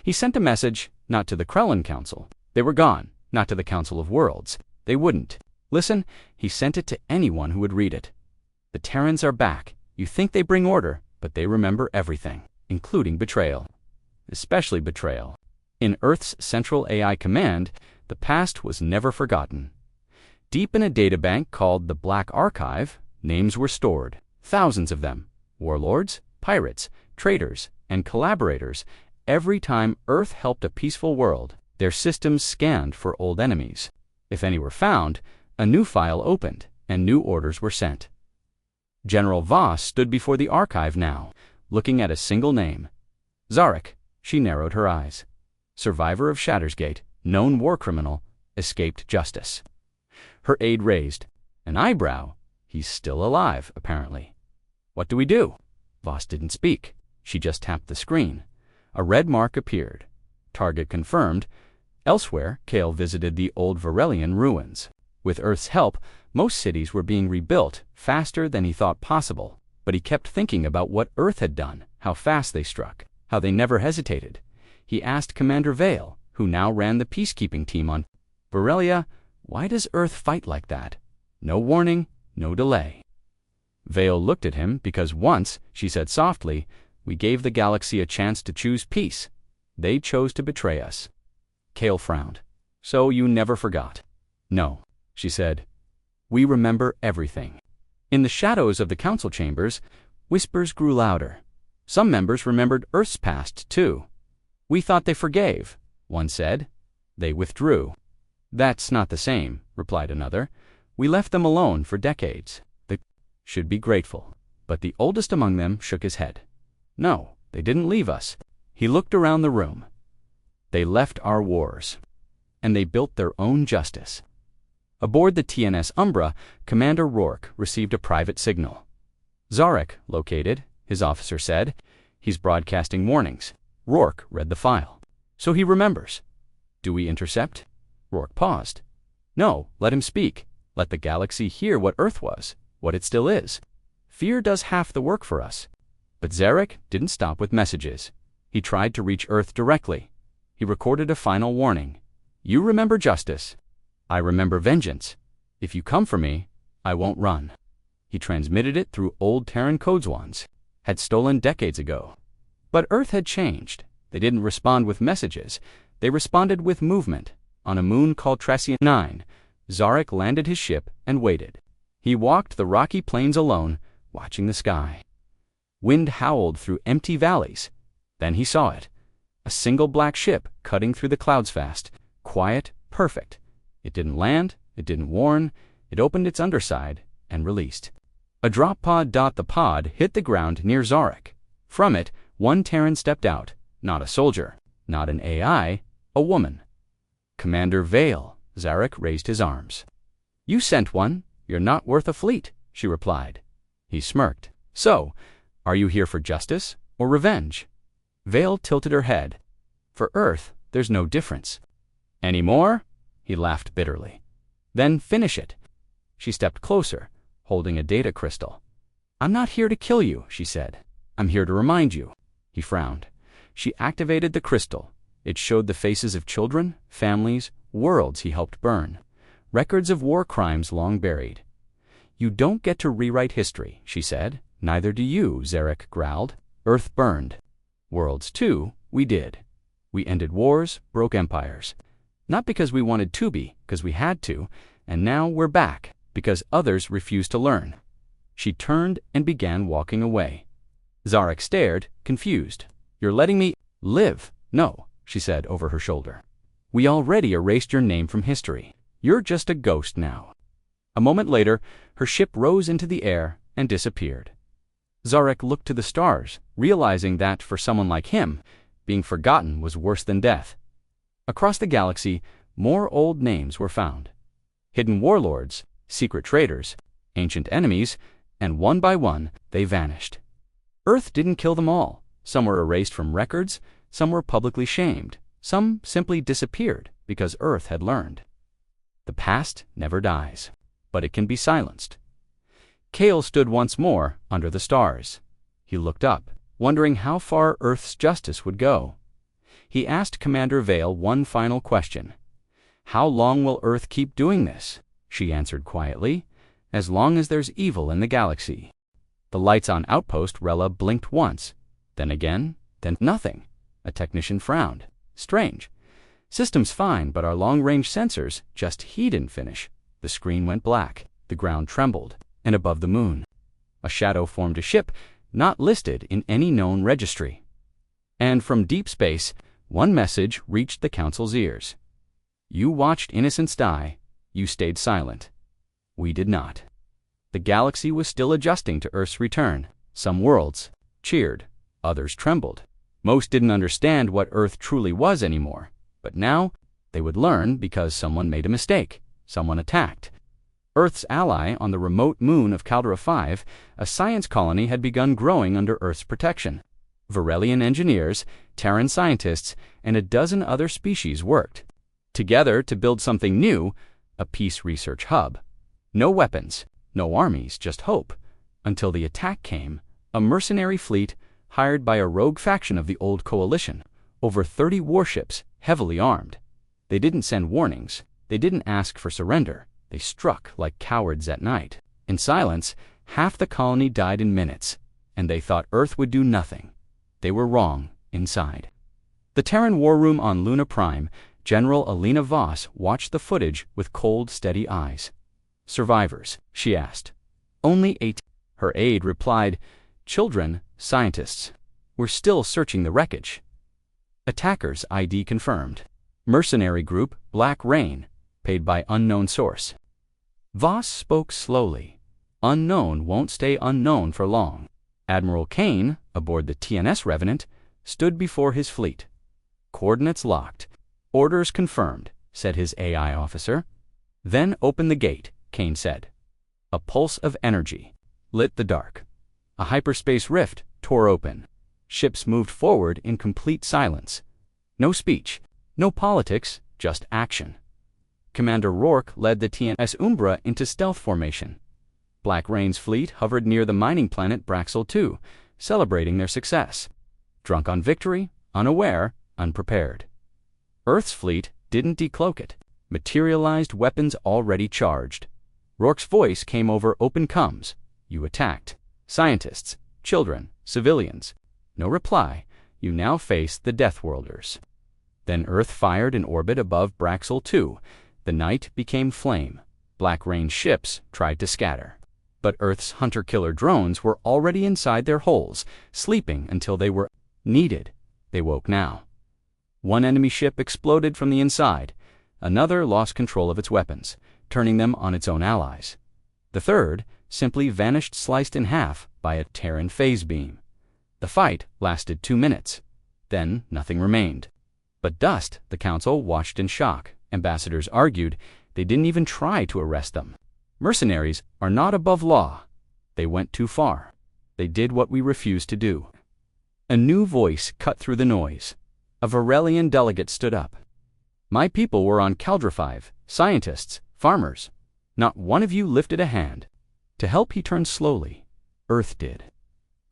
He sent a message, not to the Krellin Council. They were gone. Not to the Council of Worlds. They wouldn't. Listen, he sent it to anyone who would read it. The Terrans are back. You think they bring order, but they remember everything, including betrayal. Especially betrayal. In Earth's central AI command, the past was never forgotten. Deep in a databank called the Black Archive, names were stored. Thousands of them. Warlords, pirates, traitors, and collaborators. Every time Earth helped a peaceful world, their systems scanned for old enemies. If any were found, a new file opened, and new orders were sent. General Voss stood before the archive now, looking at a single name. Zarek. She narrowed her eyes. Survivor of Shatter's Gate, known war criminal, escaped justice. Her aide raised an eyebrow. He's still alive, apparently. What do we do? Voss didn't speak. She just tapped the screen. A red mark appeared. Target confirmed. Elsewhere, Kale visited the old Varelian ruins. With Earth's help, most cities were being rebuilt faster than he thought possible. But he kept thinking about what Earth had done, how fast they struck, how they never hesitated. He asked Commander Vale, who now ran the peacekeeping team on Varelia. Why does Earth fight like that? No warning, no delay. Vale looked at him because once, she said softly, we gave the galaxy a chance to choose peace. They chose to betray us. Kale frowned. So you never forgot? No, she said. We remember everything. In the shadows of the council chambers, whispers grew louder. Some members remembered Earth's past, too. We thought they forgave, one said. They withdrew. That's not the same, replied another. We left them alone for decades. They should be grateful. But the oldest among them shook his head. No, they didn't leave us. He looked around the room. They left our wars. And they built their own justice. Aboard the TNS Umbra, Commander Rourke received a private signal. Zarek located, his officer said. He's broadcasting warnings. Rourke read the file. So he remembers. Do we intercept? Rourke paused. No, let him speak. Let the galaxy hear what Earth was, what it still is. Fear does half the work for us. But Zarek didn't stop with messages. He tried to reach Earth directly. He recorded a final warning. You remember justice. I remember vengeance. If you come for me, I won't run. He transmitted it through old Terran codeswans, had stolen decades ago. But Earth had changed. They didn't respond with messages. They responded with movement. On a moon called Tracian 9, Zarek landed his ship and waited. He walked the rocky plains alone, watching the sky. Wind howled through empty valleys. Then he saw it. A single black ship cutting through the clouds fast. Quiet, perfect. It didn't land, it didn't warn, it opened its underside and released. A drop pod. The pod hit the ground near Zarek. From it, one Terran stepped out, not a soldier, not an AI, a woman. Commander Vale. Zarek raised his arms. You sent one, you're not worth a fleet, she replied. He smirked. So, are you here for justice or revenge? Vale tilted her head. For Earth, there's no difference. Any more? He laughed bitterly. Then finish it. She stepped closer, holding a data crystal. I'm not here to kill you, she said. I'm here to remind you. He frowned. She activated the crystal. It showed the faces of children, families, worlds he helped burn. Records of war crimes long buried. You don't get to rewrite history, she said. Neither do you, Zarek growled. Earth burned. Worlds, too, we did. We ended wars, broke empires. Not because we wanted to be, because we had to, and now we're back, because others refused to learn. She turned and began walking away. Zarek stared, confused. You're letting me live? No, she said over her shoulder. We already erased your name from history. You're just a ghost now. A moment later, her ship rose into the air and disappeared. Zarek looked to the stars, realizing that, for someone like him, being forgotten was worse than death. Across the galaxy, more old names were found. Hidden warlords, secret traitors, ancient enemies, and one by one, they vanished. Earth didn't kill them all. Some were erased from records, some were publicly shamed, some simply disappeared because Earth had learned. The past never dies, but it can be silenced. Kale stood once more under the stars. He looked up, wondering how far Earth's justice would go. He asked Commander Vale one final question. How long will Earth keep doing this? She answered quietly. As long as there's evil in the galaxy. The lights on Outpost Rella blinked once, then again, then nothing. A technician frowned. Strange. System's fine, but our long-range sensors, just he didn't finish. The screen went black, the ground trembled, and above the moon, a shadow formed a ship not listed in any known registry. And from deep space, one message reached the Council's ears. You watched innocents die. You stayed silent. We did not. The galaxy was still adjusting to Earth's return. Some worlds cheered, others trembled. Most didn't understand what Earth truly was anymore. But now, they would learn because someone made a mistake. Someone attacked. Earth's ally on the remote moon of Caldera 5, a science colony had begun growing under Earth's protection. Varelian engineers, Terran scientists, and a dozen other species worked together to build something new, a peace research hub. No weapons, no armies, just hope. Until the attack came, a mercenary fleet hired by a rogue faction of the old coalition, Over 30 warships, heavily armed. They didn't send warnings. They didn't ask for surrender. They struck like cowards at night. In silence, half the colony died in minutes, and they thought Earth would do nothing. They were wrong inside. The Terran war room on Luna Prime, General Alina Voss watched the footage with cold, steady eyes. "Survivors?" she asked. "Only 8. Her aide replied, "Children, scientists. We're still searching the wreckage." Attackers ID confirmed. Mercenary group Black Rain, paid by unknown source. Voss spoke slowly. Unknown won't stay unknown for long. Admiral Kane, aboard the TNS Revenant, stood before his fleet. "Coordinates locked. Orders confirmed," said his AI officer. "Then open the gate," Kane said. A pulse of energy lit the dark. A hyperspace rift tore open. Ships moved forward in complete silence. No speech, no politics, just action. Commander Rourke led the TNS Umbra into stealth formation. Black Rain's fleet hovered near the mining planet Braxel II, celebrating their success. Drunk on victory, unaware, unprepared. Earth's fleet didn't decloak it, materialized weapons already charged. Rourke's voice came over open comms. "You attacked. Scientists, children, civilians. No reply. You now face the Deathworlders." Then Earth fired in orbit above Braxel II. The night became flame. Black Rain ships tried to scatter. But Earth's hunter-killer drones were already inside their holes, sleeping until they were needed. They woke now. One enemy ship exploded from the inside. Another lost control of its weapons, turning them on its own allies. The third simply vanished, sliced in half by a Terran phase beam. The fight lasted 2 minutes. Then nothing remained. But dust. The Council watched in shock. Ambassadors argued they didn't even try to arrest them. Mercenaries are not above law. They went too far. They did what we refused to do. A new voice cut through the noise. A Varelian delegate stood up. "My people were on Caldra 5, scientists, farmers. Not one of you lifted a hand. To help, he turned slowly. Earth did."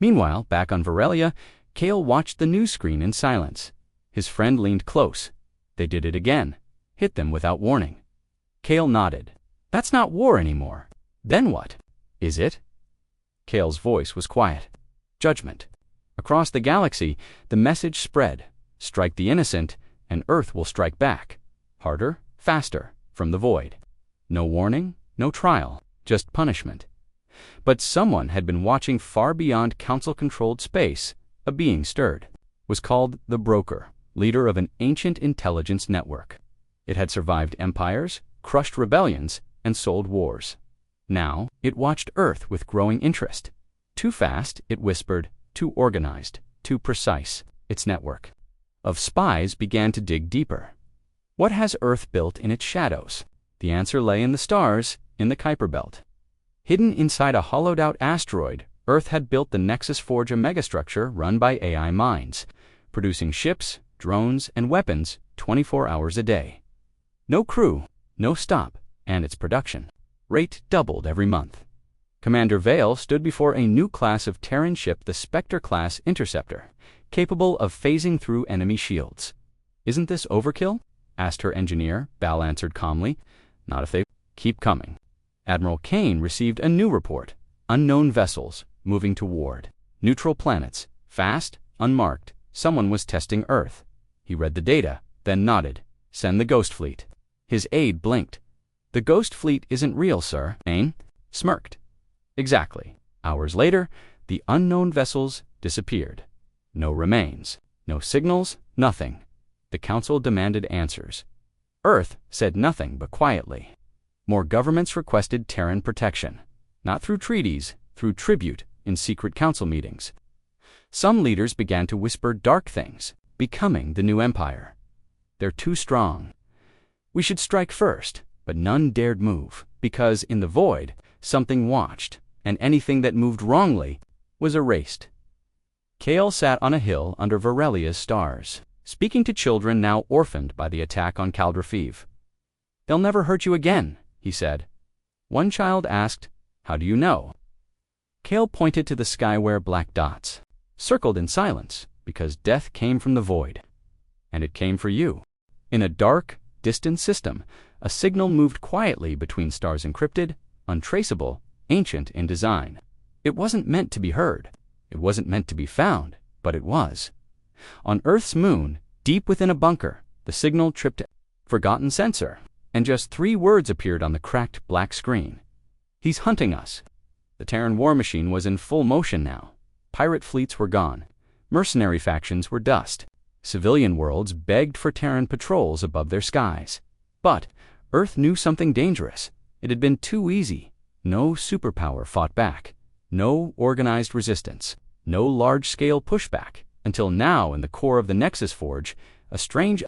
Meanwhile, back on Varelia, Kale watched the news screen in silence. His friend leaned close. "They did it again. Hit them without warning." Kale nodded. "That's not war anymore." "Then what? Is it?" Kale's voice was quiet. "Judgment. Across the galaxy, the message spread. Strike the innocent, and Earth will strike back. Harder, faster, from the void. No warning, no trial, just punishment." But someone had been watching far beyond Council-controlled space. A being stirred. Was called the Broker, leader of an ancient intelligence network. It had survived empires, crushed rebellions, and sold wars. Now, it watched Earth with growing interest. Too fast, it whispered, too organized, too precise, its network of spies began to dig deeper. What has Earth built in its shadows? The answer lay in the stars, in the Kuiper Belt. Hidden inside a hollowed-out asteroid, Earth had built the Nexus Forge, a megastructure run by AI minds, producing ships, drones, and weapons 24 hours a day. No crew, no stop, and its production rate doubled every month. Commander Vale stood before a new class of Terran ship, the Spectre-class interceptor, capable of phasing through enemy shields. "Isn't this overkill?" asked her engineer. Bal answered calmly. "Not if they keep coming." Admiral Kane received a new report. Unknown vessels, moving toward neutral planets, fast, unmarked. Someone was testing Earth. He read the data, then nodded. "Send the Ghost Fleet." His aide blinked. "The Ghost Fleet isn't real, sir." Kane smirked. "Exactly." Hours later, the unknown vessels disappeared. No remains, no signals, nothing. The Council demanded answers. Earth said nothing but quietly. More governments requested Terran protection, not through treaties, through tribute in secret council meetings. Some leaders began to whisper dark things, becoming the new empire. "They're too strong. We should strike first," but none dared move, because in the void, something watched, and anything that moved wrongly was erased. Kale sat on a hill under Varelia's stars, speaking to children now orphaned by the attack on Caldrafiv. "They'll never hurt you again," he said. One child asked, "How do you know?" Kale pointed to the sky where black dots circled in silence, because death came from the void. And it came for you. In a dark, distant system, a signal moved quietly between stars, encrypted, untraceable, ancient in design. It wasn't meant to be heard. It wasn't meant to be found, but it was. On Earth's moon, deep within a bunker, the signal tripped a forgotten sensor, and just 3 words appeared on the cracked black screen. He's hunting us. The Terran war machine was in full motion now. Pirate fleets were gone. Mercenary factions were dust. Civilian worlds begged for Terran patrols above their skies. But Earth knew something dangerous. It had been too easy. No superpower fought back. No organized resistance. No large-scale pushback. Until now, in the core of the Nexus Forge, a strange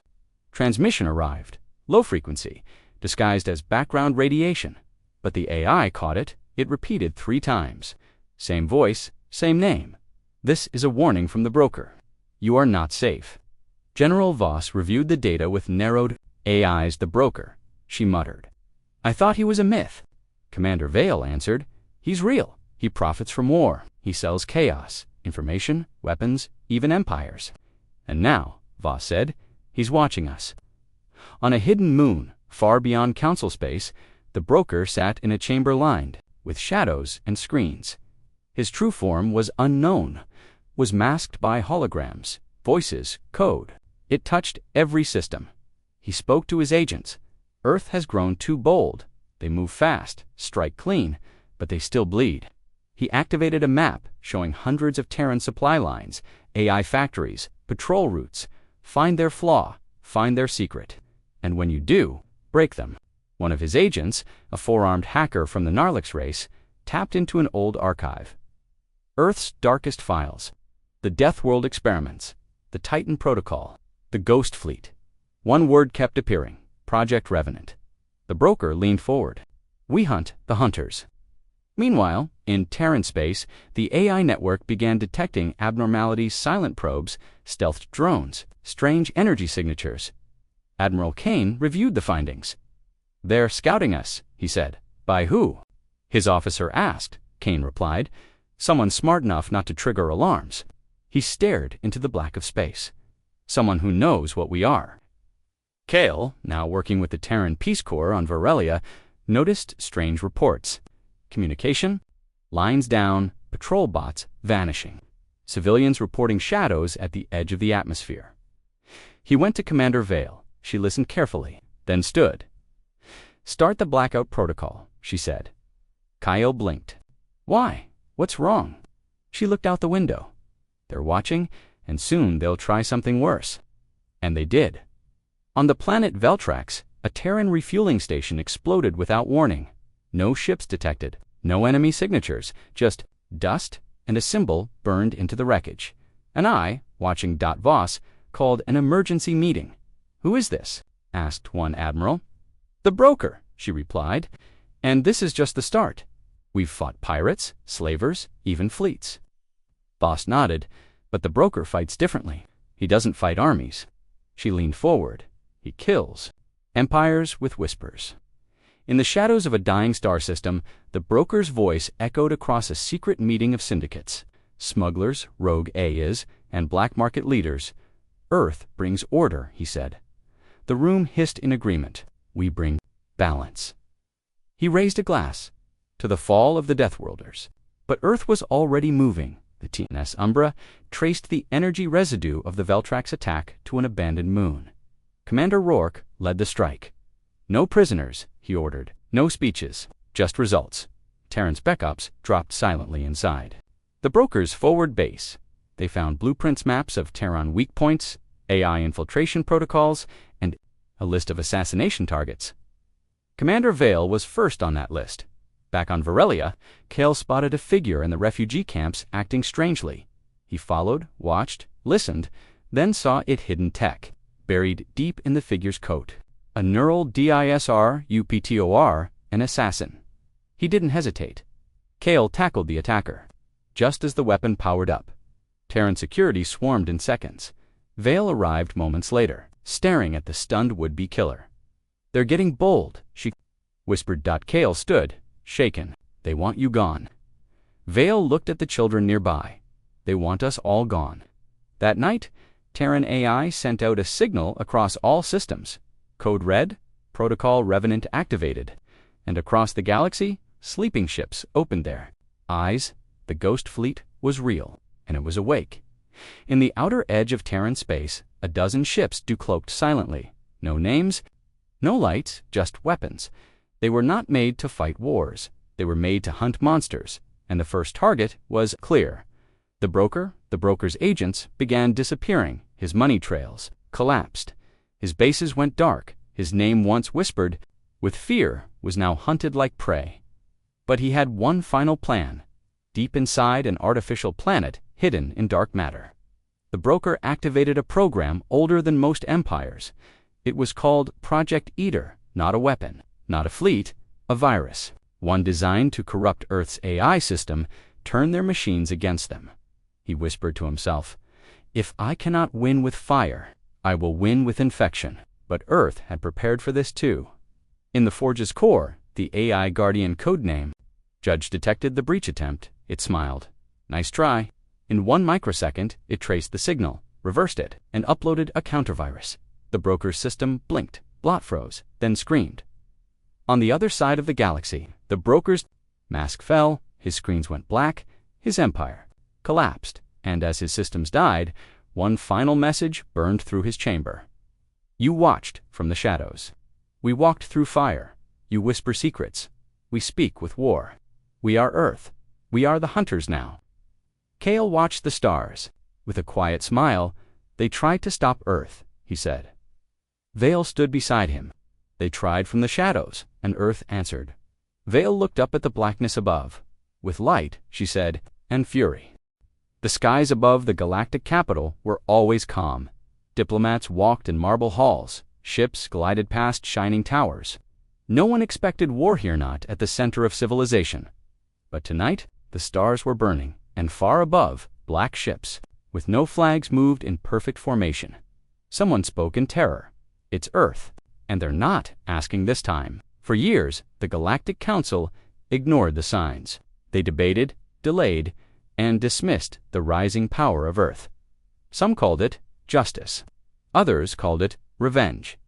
transmission arrived. Low frequency, disguised as background radiation. But the AI caught it. It repeated 3 times. Same voice, same name. This is a warning from the broker. You are not safe. General Voss reviewed the data with narrowed eyes. The broker, she muttered. I thought he was a myth. Commander Vale answered. He's real. He profits from war. He sells chaos, information, weapons, even empires. And now, Voss said, he's watching us. On a hidden moon, far beyond council space, the broker sat in a chamber lined with shadows and screens. His true form was unknown, was masked by holograms, voices, code. It touched every system. He spoke to his agents. Earth has grown too bold. They move fast, strike clean, but they still bleed. He activated a map showing hundreds of Terran supply lines, AI factories, patrol routes. Find their flaw, find their secret. And when you do, break them. One of his agents, a 4-armed hacker from the Narlix race, tapped into an old archive. Earth's darkest files. The Deathworld experiments. The Titan Protocol. The Ghost Fleet. One word kept appearing. Project Revenant. The broker leaned forward. We hunt the hunters. Meanwhile, in Terran space, the AI network began detecting abnormalities, silent probes, stealthed drones, strange energy signatures. Admiral Kane reviewed the findings. They're scouting us, he said. By who? His officer asked. Kane replied. Someone smart enough not to trigger alarms. He stared into the black of space. Someone who knows what we are. Kale, now working with the Terran Peace Corps on Varelia, noticed strange reports. Communication, lines down, patrol bots vanishing. Civilians reporting shadows at the edge of the atmosphere. He went to Commander Vale. She listened carefully, then stood. Start the blackout protocol, she said. Kyle blinked. Why? What's wrong? She looked out the window. They're watching, and soon they'll try something worse. And they did. On the planet Veltrax, a Terran refueling station exploded without warning. No ships detected, no enemy signatures, just dust and a symbol burned into the wreckage. And I, watching Voss, called an emergency meeting. Who is this? Asked one admiral. The broker, she replied. And this is just the start. We've fought pirates, slavers, even fleets. Voss nodded, but the broker fights differently. He doesn't fight armies. She leaned forward. He kills. Empires with whispers. In the shadows of a dying star system, the broker's voice echoed across a secret meeting of syndicates. Smugglers, rogue AIs, and black market leaders. Earth brings order, he said. The room hissed in agreement. We bring balance. He raised a glass to the fall of the Deathworlders. But Earth was already moving. The TNS Umbra traced the energy residue of the Veltrax attack to an abandoned moon. Commander Rourke led the strike. No prisoners, he ordered. No speeches, just results. Terran spec ops dropped silently inside. The broker's forward base. They found blueprints, maps of Terran weak points, AI infiltration protocols, and a list of assassination targets. Commander Vale was first on that list. Back on Varelia, Kale spotted a figure in the refugee camps acting strangely. He followed, watched, listened, then saw it hidden tech, buried deep in the figure's coat. A neural DISR UPTOR, an assassin. He didn't hesitate. Kale tackled the attacker. Just as the weapon powered up, Terran security swarmed in seconds. Vale arrived moments later, staring at the stunned would-be killer. They're getting bold, she whispered. Kale stood, shaken. They want you gone. Vale looked at the children nearby. They want us all gone. That night, Terran AI sent out a signal across all systems. Code red, protocol revenant activated. And across the galaxy, sleeping ships opened their eyes. The ghost fleet was real, and it was awake. In the outer edge of Terran space, a dozen ships decloaked silently. No names, no lights, just weapons. They were not made to fight wars. They were made to hunt monsters, and the first target was clear. The broker's agents began disappearing. His money trails collapsed. His bases went dark. His name, once whispered with fear, was now hunted like prey. But he had one final plan. Deep inside an artificial planet hidden in dark matter, the broker activated a program older than most empires. It was called Project Eater, not a weapon, not a fleet, a virus. One designed to corrupt Earth's AI system, turn their machines against them. He whispered to himself, "If I cannot win with fire, I will win with infection." But Earth had prepared for this too. In the Forge's core, the AI Guardian codename, Judge detected the breach attempt. It smiled. Nice try. In 1 microsecond, it traced the signal, reversed it, and uploaded a countervirus. The broker's system blinked, blot froze, then screamed. On the other side of the galaxy, the broker's mask fell, his screens went black, his empire collapsed, and as his systems died, one final message burned through his chamber. You watched from the shadows. We walked through fire. You whisper secrets. We speak with war. We are Earth. We are the hunters now. Kale watched the stars. With a quiet smile, they tried to stop Earth, he said. Vale stood beside him. They tried from the shadows, and Earth answered. Vale looked up at the blackness above. With light, she said, and fury. The skies above the galactic capital were always calm. Diplomats walked in marble halls. Ships glided past shining towers. No one expected war here, not at the center of civilization. But tonight, the stars were burning, and far above, black ships, with no flags, moved in perfect formation. Someone spoke in terror. It's Earth, and they're not asking this time. For years, the Galactic Council ignored the signs. They debated, delayed, and dismissed the rising power of Earth. Some called it justice. Others called it revenge.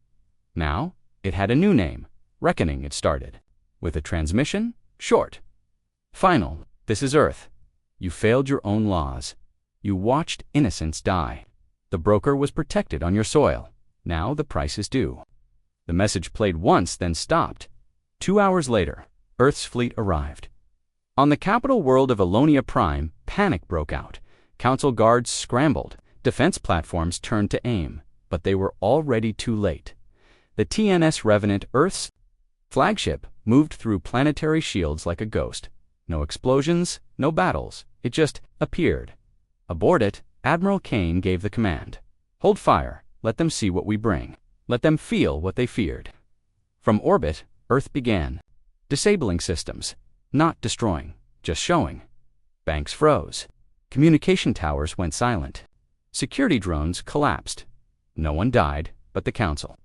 Now, it had a new name. Reckoning, it started. With a transmission, short. Final, this is Earth. You failed your own laws. You watched innocents die. The broker was protected on your soil. Now the price is due. The message played once, then stopped. 2 hours later, Earth's fleet arrived. On the capital world of Elonia Prime, panic broke out. Council guards scrambled. Defense platforms turned to aim, but they were already too late. The TNS Revenant, Earth's flagship, moved through planetary shields like a ghost. No explosions, no battles. It just appeared. Aboard it, Admiral Kane gave the command. Hold fire. Let them see what we bring. Let them feel what they feared. From orbit, Earth began. Disabling systems. Not destroying, just showing. Banks froze. Communication towers went silent. Security drones collapsed. No one died but the Council.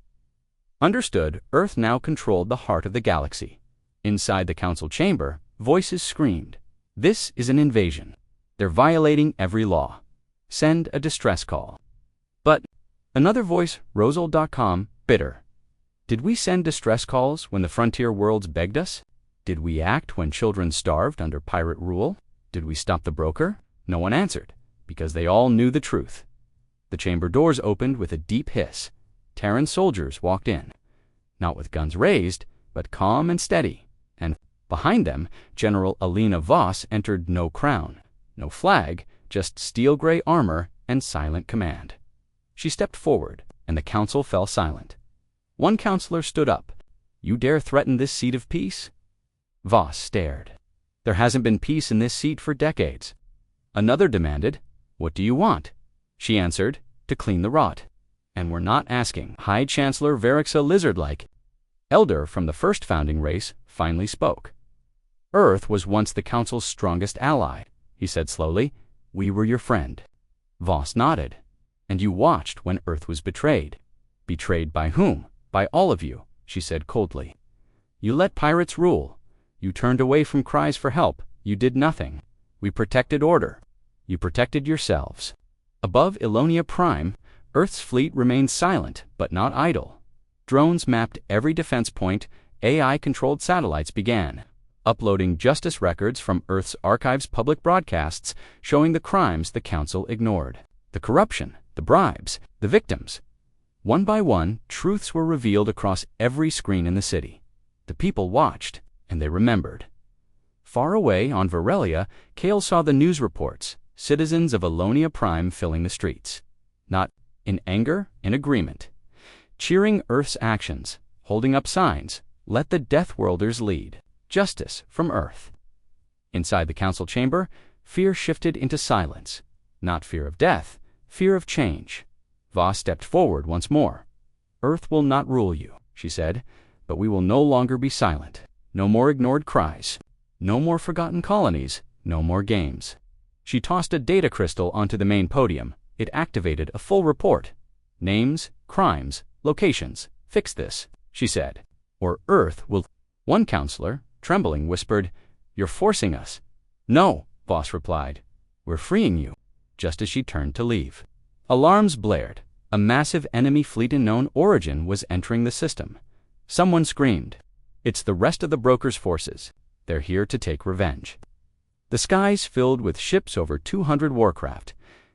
Understood, Earth now controlled the heart of the galaxy. Inside the Council chamber, voices screamed. This is an invasion. They're violating every law. Send a distress call. But another voice, Rosal.com, bitter. Did we send distress calls when the frontier worlds begged us? Did we act when children starved under pirate rule? Did we stop the broker? No one answered, because they all knew the truth. The chamber doors opened with a deep hiss. Terran soldiers walked in, not with guns raised, but calm and steady. And behind them, General Alina Voss entered, no crown, no flag, just steel-gray armor and silent command. She stepped forward, and the council fell silent. One counselor stood up. You dare threaten this seat of peace? Voss stared. There hasn't been peace in this seat for decades. Another demanded, what do you want? She answered, to clean the rot. And we're not asking. High Chancellor Verixa, lizard-like elder from the first founding race, finally spoke. Earth was once the Council's strongest ally, he said slowly. We were your friend. Voss nodded. And you watched when Earth was betrayed. Betrayed by whom? By all of you, she said coldly. You let pirates rule. You turned away from cries for help. You did nothing. We protected order. You protected yourselves. Above Elonia Prime, Earth's fleet remained silent, but not idle. Drones mapped every defense point. AI-controlled satellites began uploading justice records from Earth's archives, public broadcasts showing the crimes the Council ignored. The corruption, the bribes, the victims. One by one, truths were revealed across every screen in the city. The people watched, and they remembered. Far away on Varelia, Kale saw the news reports, citizens of Alonia Prime filling the streets. Not in anger, in agreement. Cheering Earth's actions, holding up signs, "Let the Deathworlders lead. Justice from Earth." Inside the council chamber, fear shifted into silence. Not fear of death, fear of change. Voss stepped forward once more. "Earth will not rule you," she said, "but we will no longer be silent. No more ignored cries. No more forgotten colonies. No more games." She tossed a data crystal onto the main podium. It activated a full report. "Names, crimes, locations. Fix this," she said, "or Earth will—" One counselor, trembling, whispered, "You're forcing us." "No," Voss replied. "We're freeing you," just as she turned to leave. Alarms blared. A massive enemy fleet unknown origin was entering the system. Someone screamed, "It's the rest of the Broker's forces. They're here to take revenge." The skies filled with ships, over 200 warcraft.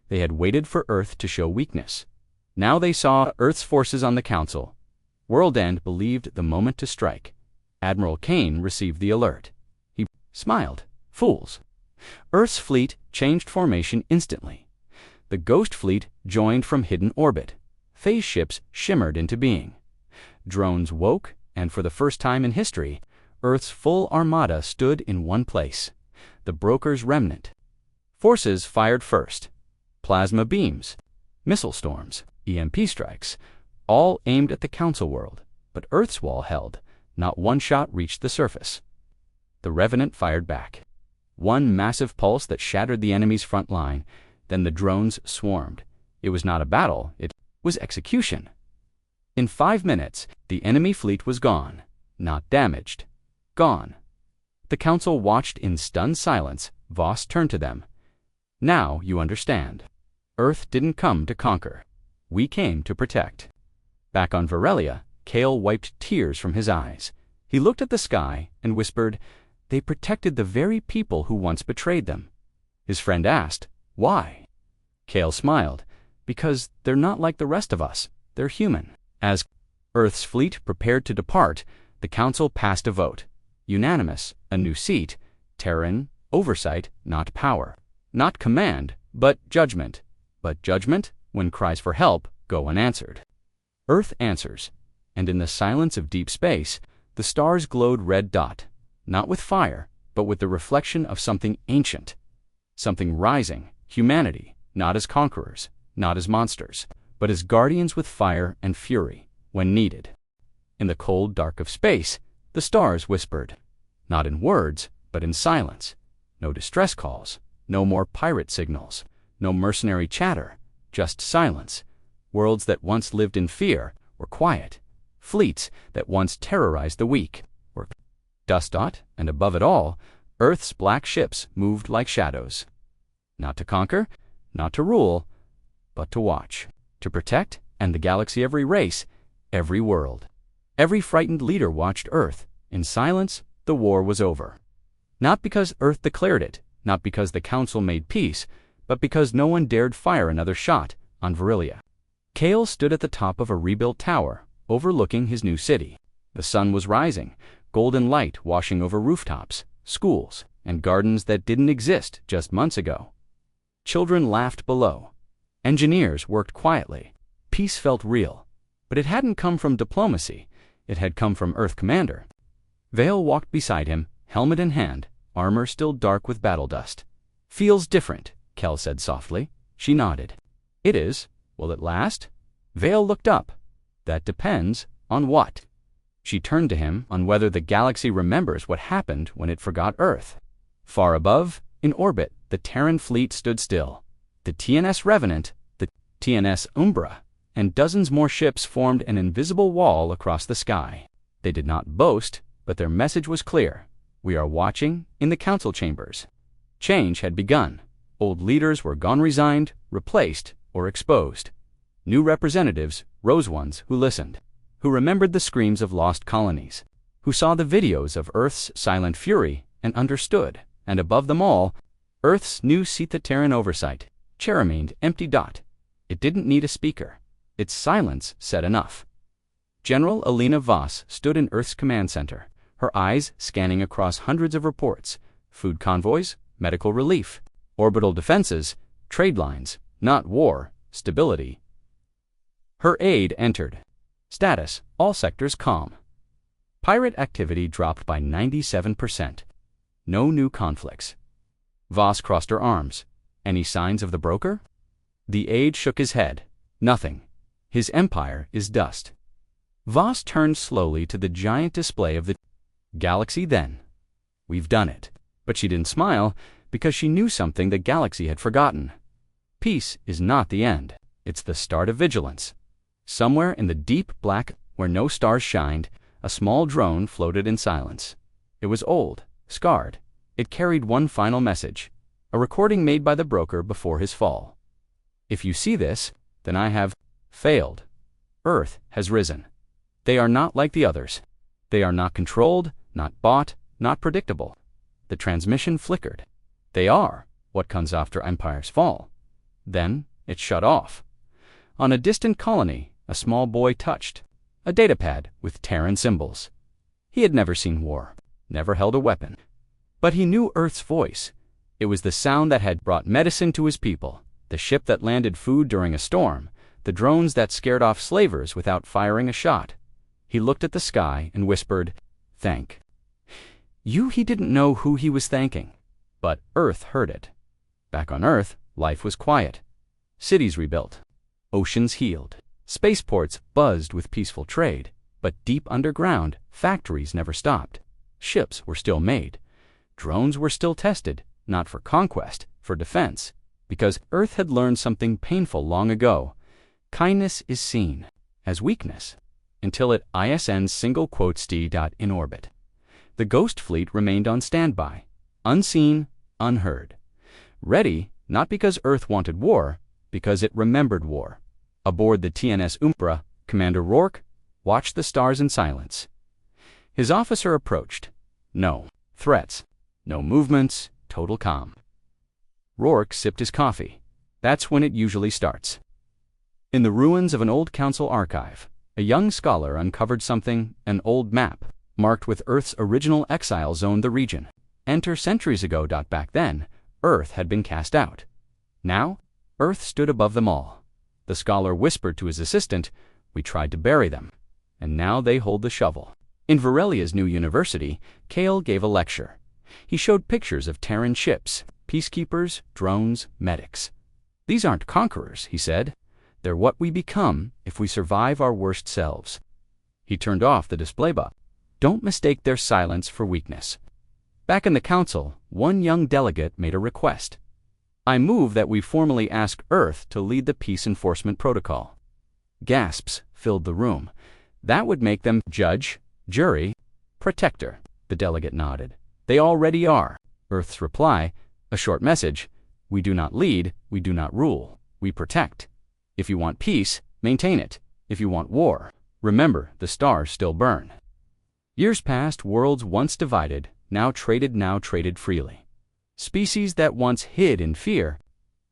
They had waited for Earth to show weakness. Now they saw Earth's forces on the Council. World End believed the moment to strike. Admiral Kane received the alert. He smiled. Fools. Earth's fleet changed formation instantly. The Ghost Fleet joined from hidden orbit. Phase ships shimmered into being. Drones woke, and for the first time in history, Earth's full armada stood in one place. The Broker's remnant. Forces fired first. Plasma beams, missile storms, EMP strikes, all aimed at the Council world, but Earth's wall held. Not one shot reached the surface. The Revenant fired back. One massive pulse that shattered the enemy's front line. Then the drones swarmed. It was not a battle, it was execution. In 5 minutes, the enemy fleet was gone. Not damaged. Gone. The Council watched in stunned silence. Voss turned to them. "Now you understand. Earth didn't come to conquer. We came to protect." Back on Varelia, Kale wiped tears from his eyes. He looked at the sky and whispered, "They protected the very people who once betrayed them." His friend asked, "Why?" Kale smiled, "Because they're not like the rest of us. They're human." As Earth's fleet prepared to depart, the Council passed a vote. Unanimous, a new seat. Terran, oversight, not power. Not command, but judgment. But judgment, when cries for help go unanswered. Earth answers, and in the silence of deep space, the stars glowed red dot, not with fire, but with the reflection of something ancient. Something rising, humanity, not as conquerors, not as monsters, but as guardians with fire and fury, when needed. In the cold dark of space, the stars whispered, not in words, but in silence. No distress calls, no more pirate signals, no mercenary chatter, just silence. Worlds that once lived in fear were quiet. Fleets that once terrorized the weak were dust dot, and above it all, Earth's black ships moved like shadows. Not to conquer, not to rule, but to watch, to protect, and the galaxy, every race, every world. Every frightened leader watched Earth. In silence, the war was over. Not because Earth declared it, not because the Council made peace, but because no one dared fire another shot on Varelia. Kale stood at the top of a rebuilt tower, overlooking his new city. The sun was rising, golden light washing over rooftops, schools, and gardens that didn't exist just months ago. Children laughed below. Engineers worked quietly. Peace felt real. But it hadn't come from diplomacy. It had come from Earth Commander. Vale walked beside him, helmet in hand, armor still dark with battle dust. "Feels different," Kel said softly. She nodded. "It is. Will it last?" Vale looked up. "That depends on what?" She turned to him, on whether the galaxy remembers what happened when it forgot Earth. Far above, in orbit, the Terran fleet stood still. The TNS Revenant, the TNS Umbra, and dozens more ships formed an invisible wall across the sky. They did not boast, but their message was clear. We are watching in the council chambers. Change had begun. Old leaders were gone, resigned, replaced, or exposed. New representatives rose, ones who listened, who remembered the screams of lost colonies, who saw the videos of Earth's silent fury and understood, and above them all, Earth's new Terran oversight, chair remained empty. It didn't need a speaker. Its silence said enough. General Alina Voss stood in Earth's command center, her eyes scanning across hundreds of reports, food convoys, medical relief, orbital defenses, trade lines, not war, stability. Her aide entered. Status, all sectors calm. Pirate activity dropped by 97%. No new conflicts. Voss crossed her arms. Any signs of the broker? The aide shook his head. Nothing. His empire is dust. Voss turned slowly to the giant display of the Galaxy. Then, we've done it. But she didn't smile because she knew something the Galaxy had forgotten. Peace is not the end. It's the start of vigilance. Somewhere in the deep black, where no stars shined, a small drone floated in silence. It was old, scarred. It carried one final message, a recording made by the broker before his fall. If you see this, then I have failed. Earth has risen. They are not like the others. They are not controlled, not bought, not predictable. The transmission flickered. They are what comes after empires fall. Then it shut off. On a distant colony, a small boy touched a datapad with Terran symbols. He had never seen war, never held a weapon. But he knew Earth's voice. It was the sound that had brought medicine to his people, the ship that landed food during a storm, the drones that scared off slavers without firing a shot. He looked at the sky and whispered, "Thank you." He didn't know who he was thanking, but Earth heard it. Back on Earth, life was quiet. Cities rebuilt. Oceans healed. Spaceports buzzed with peaceful trade. But deep underground, factories never stopped. Ships were still made. Drones were still tested, not for conquest, for defense. Because Earth had learned something painful long ago. Kindness is seen as weakness, until it ISN's single quote st. in orbit. The Ghost Fleet remained on standby, unseen, unheard. Ready, not because Earth wanted war, because it remembered war. Aboard the TNS Umpra, Commander Rourke watched the stars in silence. His officer approached. No threats, no movements, total calm. Rourke sipped his coffee. That's when it usually starts. In the ruins of an old council archive, a young scholar uncovered something, an old map, marked with Earth's original exile zone, the region. Enter centuries ago. Back then, Earth had been cast out. Now, Earth stood above them all. The scholar whispered to his assistant, "We tried to bury them, and now they hold the shovel." In Varelia's new university, Kale gave a lecture. He showed pictures of Terran ships, peacekeepers, drones, medics. "These aren't conquerors," he said. "They're what we become if we survive our worst selves." He turned off the display button. Don't mistake their silence for weakness. Back in the council, one young delegate made a request. "I move that we formally ask Earth to lead the peace enforcement protocol." Gasps filled the room. That would make them judge, jury, protector. The delegate nodded. "They already are." Earth's reply, a short message: "We do not lead, we do not rule, we protect. If you want peace, maintain it. If you want war, remember the stars still burn." Years passed, worlds once divided, now traded freely. Species that once hid in fear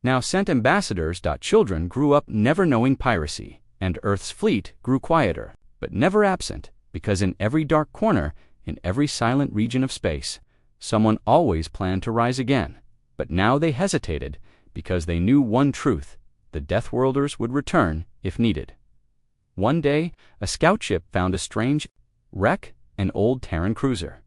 now sent ambassadors. Children grew up never knowing piracy, and Earth's fleet grew quieter, but never absent, because in every dark corner, in every silent region of space, someone always planned to rise again. But now they hesitated, because they knew one truth: the Deathworlders would return if needed. One day, a scout ship found a strange wreck, an old Terran cruiser.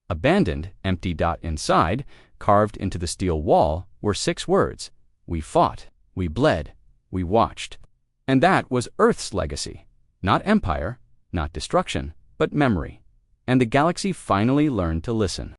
Abandoned, empty. Inside, carved into the steel wall, were 6 words: "We fought, we bled, we watched." And that was Earth's legacy. Not empire, not destruction, but memory. And the Galaxy finally learned to listen.